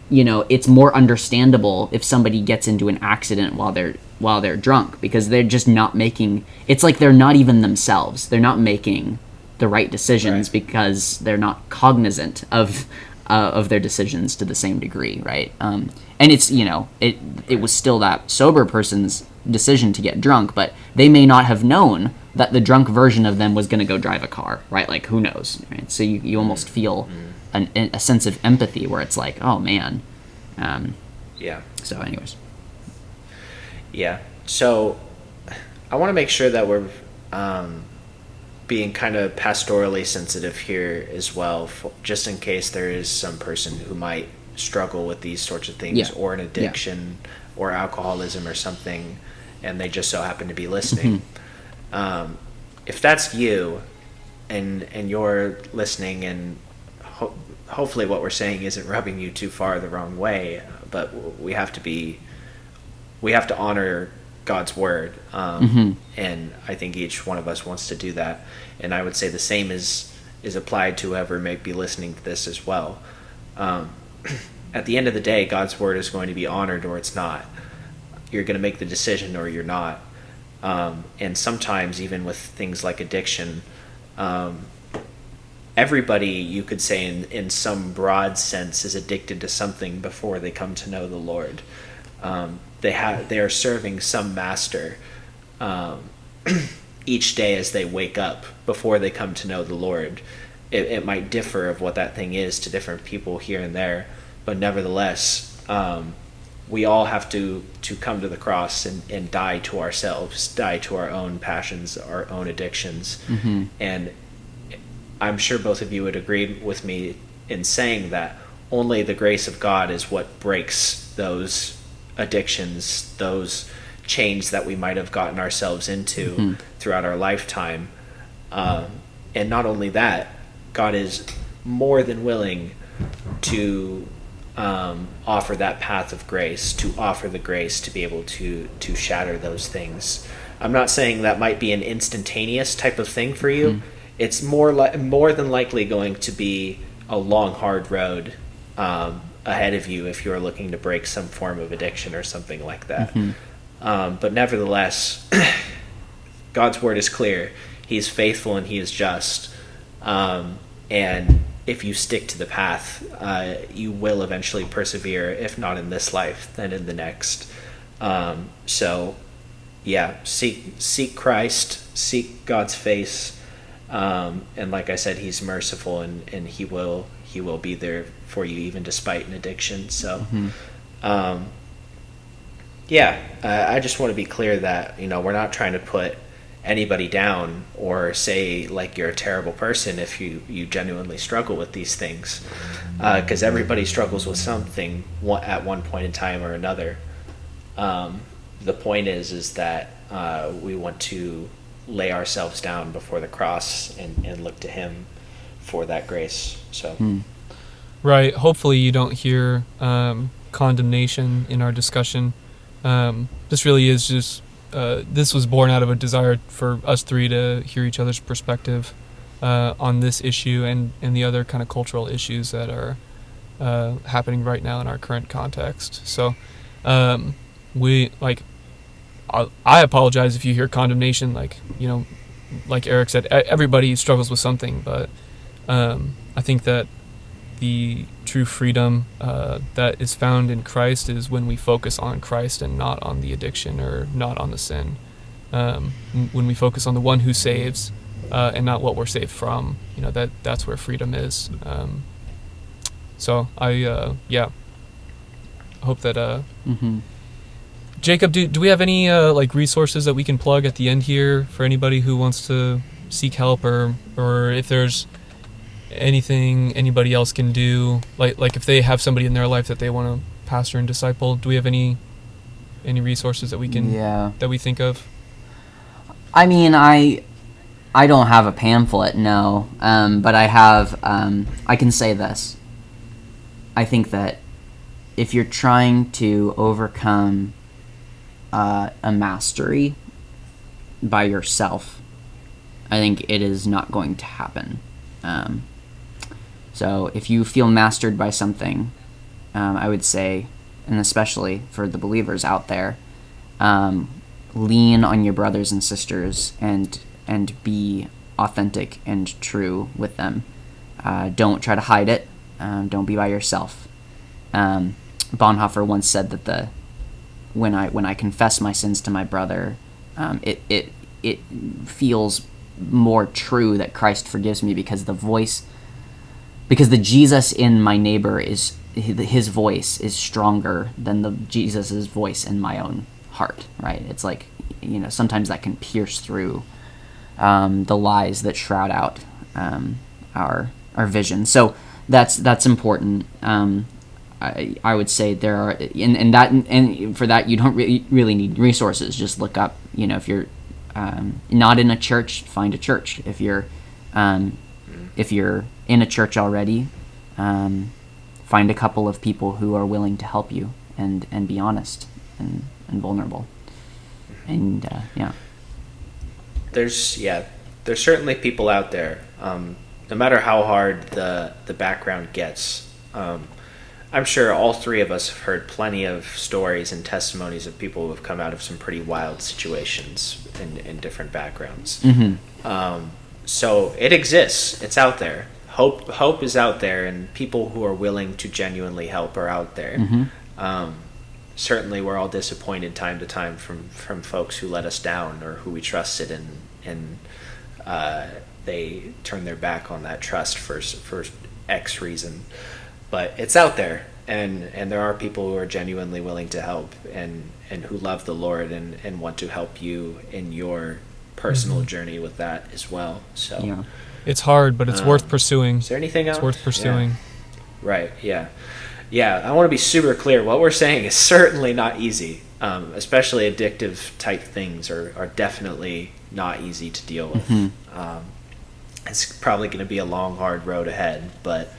it's more understandable if somebody gets into an accident while they're drunk, because they're just not making. It's like they're not even themselves. They're not making the right decisions, right, because they're not cognizant of their decisions to the same degree, right? And it's it was still that sober person's decision to get drunk, but they may not have known that the drunk version of them was going to go drive a car, right? Like, who knows, right? So you almost feel a sense of empathy where it's like, oh man.
Yeah.
So anyways.
Yeah. So I want to make sure that we're being kind of pastorally sensitive here as well, just in case there is some person who might struggle with these sorts of things, or an addiction, or alcoholism or something, and they just so happen to be listening. If that's you, and you're listening, and hopefully what we're saying isn't rubbing you too far the wrong way, but we have to honor God's word, and I think each one of us wants to do that, and I would say the same is applied to whoever may be listening to this as well. At the end of the day, God's word is going to be honored or it's not. You're going to make the decision or you're not. And sometimes, even with things like addiction, everybody, you could say in some broad sense, is addicted to something before they come to know the Lord. They are serving some master each day as they wake up before they come to know the Lord. It might differ of what that thing is to different people here and there, but nevertheless, we all have to come to the cross and die to ourselves, die to our own passions, our own addictions. And I'm sure both of you would agree with me in saying that only the grace of God is what breaks those addictions, those chains that we might have gotten ourselves into throughout our lifetime. And not only that, God is more than willing to offer that path of grace, to offer the grace to be able to shatter those things. I'm not saying that might be an instantaneous type of thing for you. It's more than likely going to be a long, hard road ahead of you if you're looking to break some form of addiction or something like that. But nevertheless, God's word is clear. He's faithful and he is just. And if you stick to the path, you will eventually persevere, if not in this life, then in the next. So, yeah, seek Christ, seek God's face, and like I said, He's merciful, and He will be there for you even despite an addiction. So, I just want to be clear that we're not trying to put anybody down or say like you're a terrible person if you genuinely struggle with these things, because everybody struggles with something at one point in time or another. The point is that we want to lay ourselves down before the cross and look to Him for that grace. So
Right. Hopefully you don't hear condemnation in our discussion. This really is just this was born out of a desire for us three to hear each other's perspective on this issue and the other kind of cultural issues that are happening right now in our current context. So I apologize if you hear condemnation, like Eric said, everybody struggles with something, but I think that the true freedom that is found in Christ is when we focus on Christ and not on the addiction or not on the sin. When we focus on the one who saves and not what we're saved from, that's where freedom is. So I hope that Jacob, do we have any resources that we can plug at the end here for anybody who wants to seek help, or if there's anything anybody else can do, like if they have somebody in their life that they want to pastor and disciple? Do we have any resources that we can that we think of?
I mean, I don't have a pamphlet, no, but I have. I can say this. I think that if you're trying to overcome a mastery by yourself, I think it is not going to happen. So if you feel mastered by something, I would say, and especially for the believers out there, lean on your brothers and sisters and be authentic and true with them. Don't try to hide it. Don't be by yourself. Bonhoeffer once said that when I confess my sins to my brother, it feels more true that Christ forgives me because the Jesus in my neighbor his voice is stronger than the Jesus's voice in my own heart, right? It's like, sometimes that can pierce through the lies that shroud out our vision. So that's important. I would say there are, and for that you don't really need resources. Just look up, if you're not in a church, find a church. If you're in a church already, find a couple of people who are willing to help you and be honest and vulnerable. And
there's certainly people out there. No matter how hard the background gets, I'm sure all three of us have heard plenty of stories and testimonies of people who have come out of some pretty wild situations in different backgrounds. So it exists. It's out there. Hope is out there, and people who are willing to genuinely help are out there. Certainly we're all disappointed time to time from folks who let us down or who we trusted, and they turn their back on that trust for X reason. But it's out there, and there are people who are genuinely willing to help and who love the Lord and want to help you in your personal journey with that as well. So
it's hard, but it's worth pursuing.
Is there anything else?
It's worth pursuing.
Right, yeah. I want to be super clear. What we're saying is certainly not easy. Especially addictive type things are definitely not easy to deal with. It's probably going to be a long, hard road ahead, but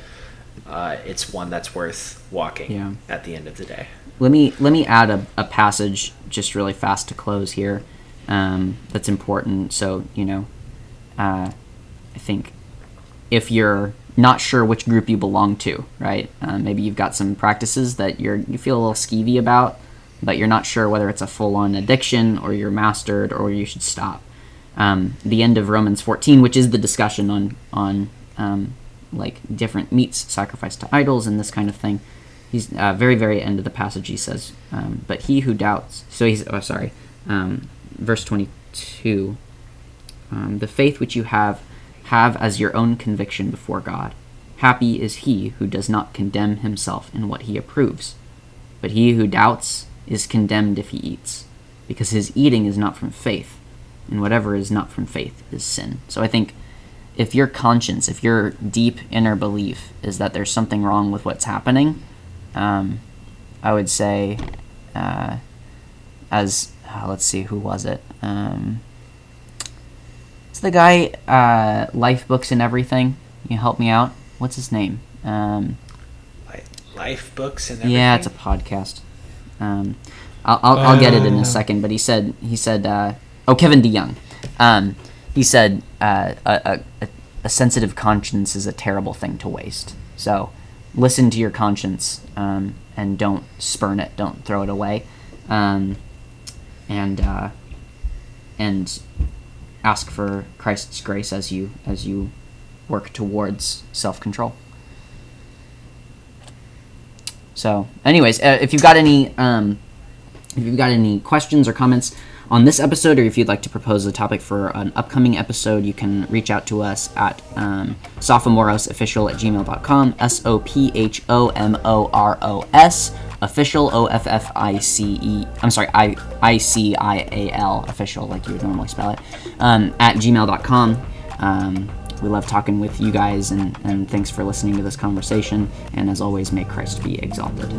it's one that's worth walking at the end of the day.
Let me add a passage just really fast to close here. that's important. So, I think if you're not sure which group you belong to, right? Maybe you've got some practices that you feel a little skeevy about, but you're not sure whether it's a full-on addiction or you're mastered or you should stop. The end of Romans 14, which is the discussion on like different meats sacrificed to idols and this kind of thing. He's very, very end of the passage. He says, "But he who doubts." So he's verse 22. The faith which you have as your own conviction before God. Happy is he who does not condemn himself in what he approves. But he who doubts is condemned if he eats, because his eating is not from faith, and whatever is not from faith is sin. So I think if your conscience, if your deep inner belief is that there's something wrong with what's happening, I would say, let's see, who was it? It's the guy, Life Books and Everything. Can you help me out? What's his name?
Life Books and Everything?
Yeah, it's a podcast. I'll get it in a second, but he said, Kevin DeYoung. He said, a sensitive conscience is a terrible thing to waste. So listen to your conscience, and don't spurn it, don't throw it away, and ask for Christ's grace as you work towards self-control. So, anyways, if you've got any questions or comments on this episode, or if you'd like to propose a topic for an upcoming episode, you can reach out to us at sophomorosofficial@gmail.com, SOPHOMOROS official, ICIAL official, like you would normally spell it, at gmail.com. We love talking with you guys, and thanks for listening to this conversation, and as always, may Christ be exalted.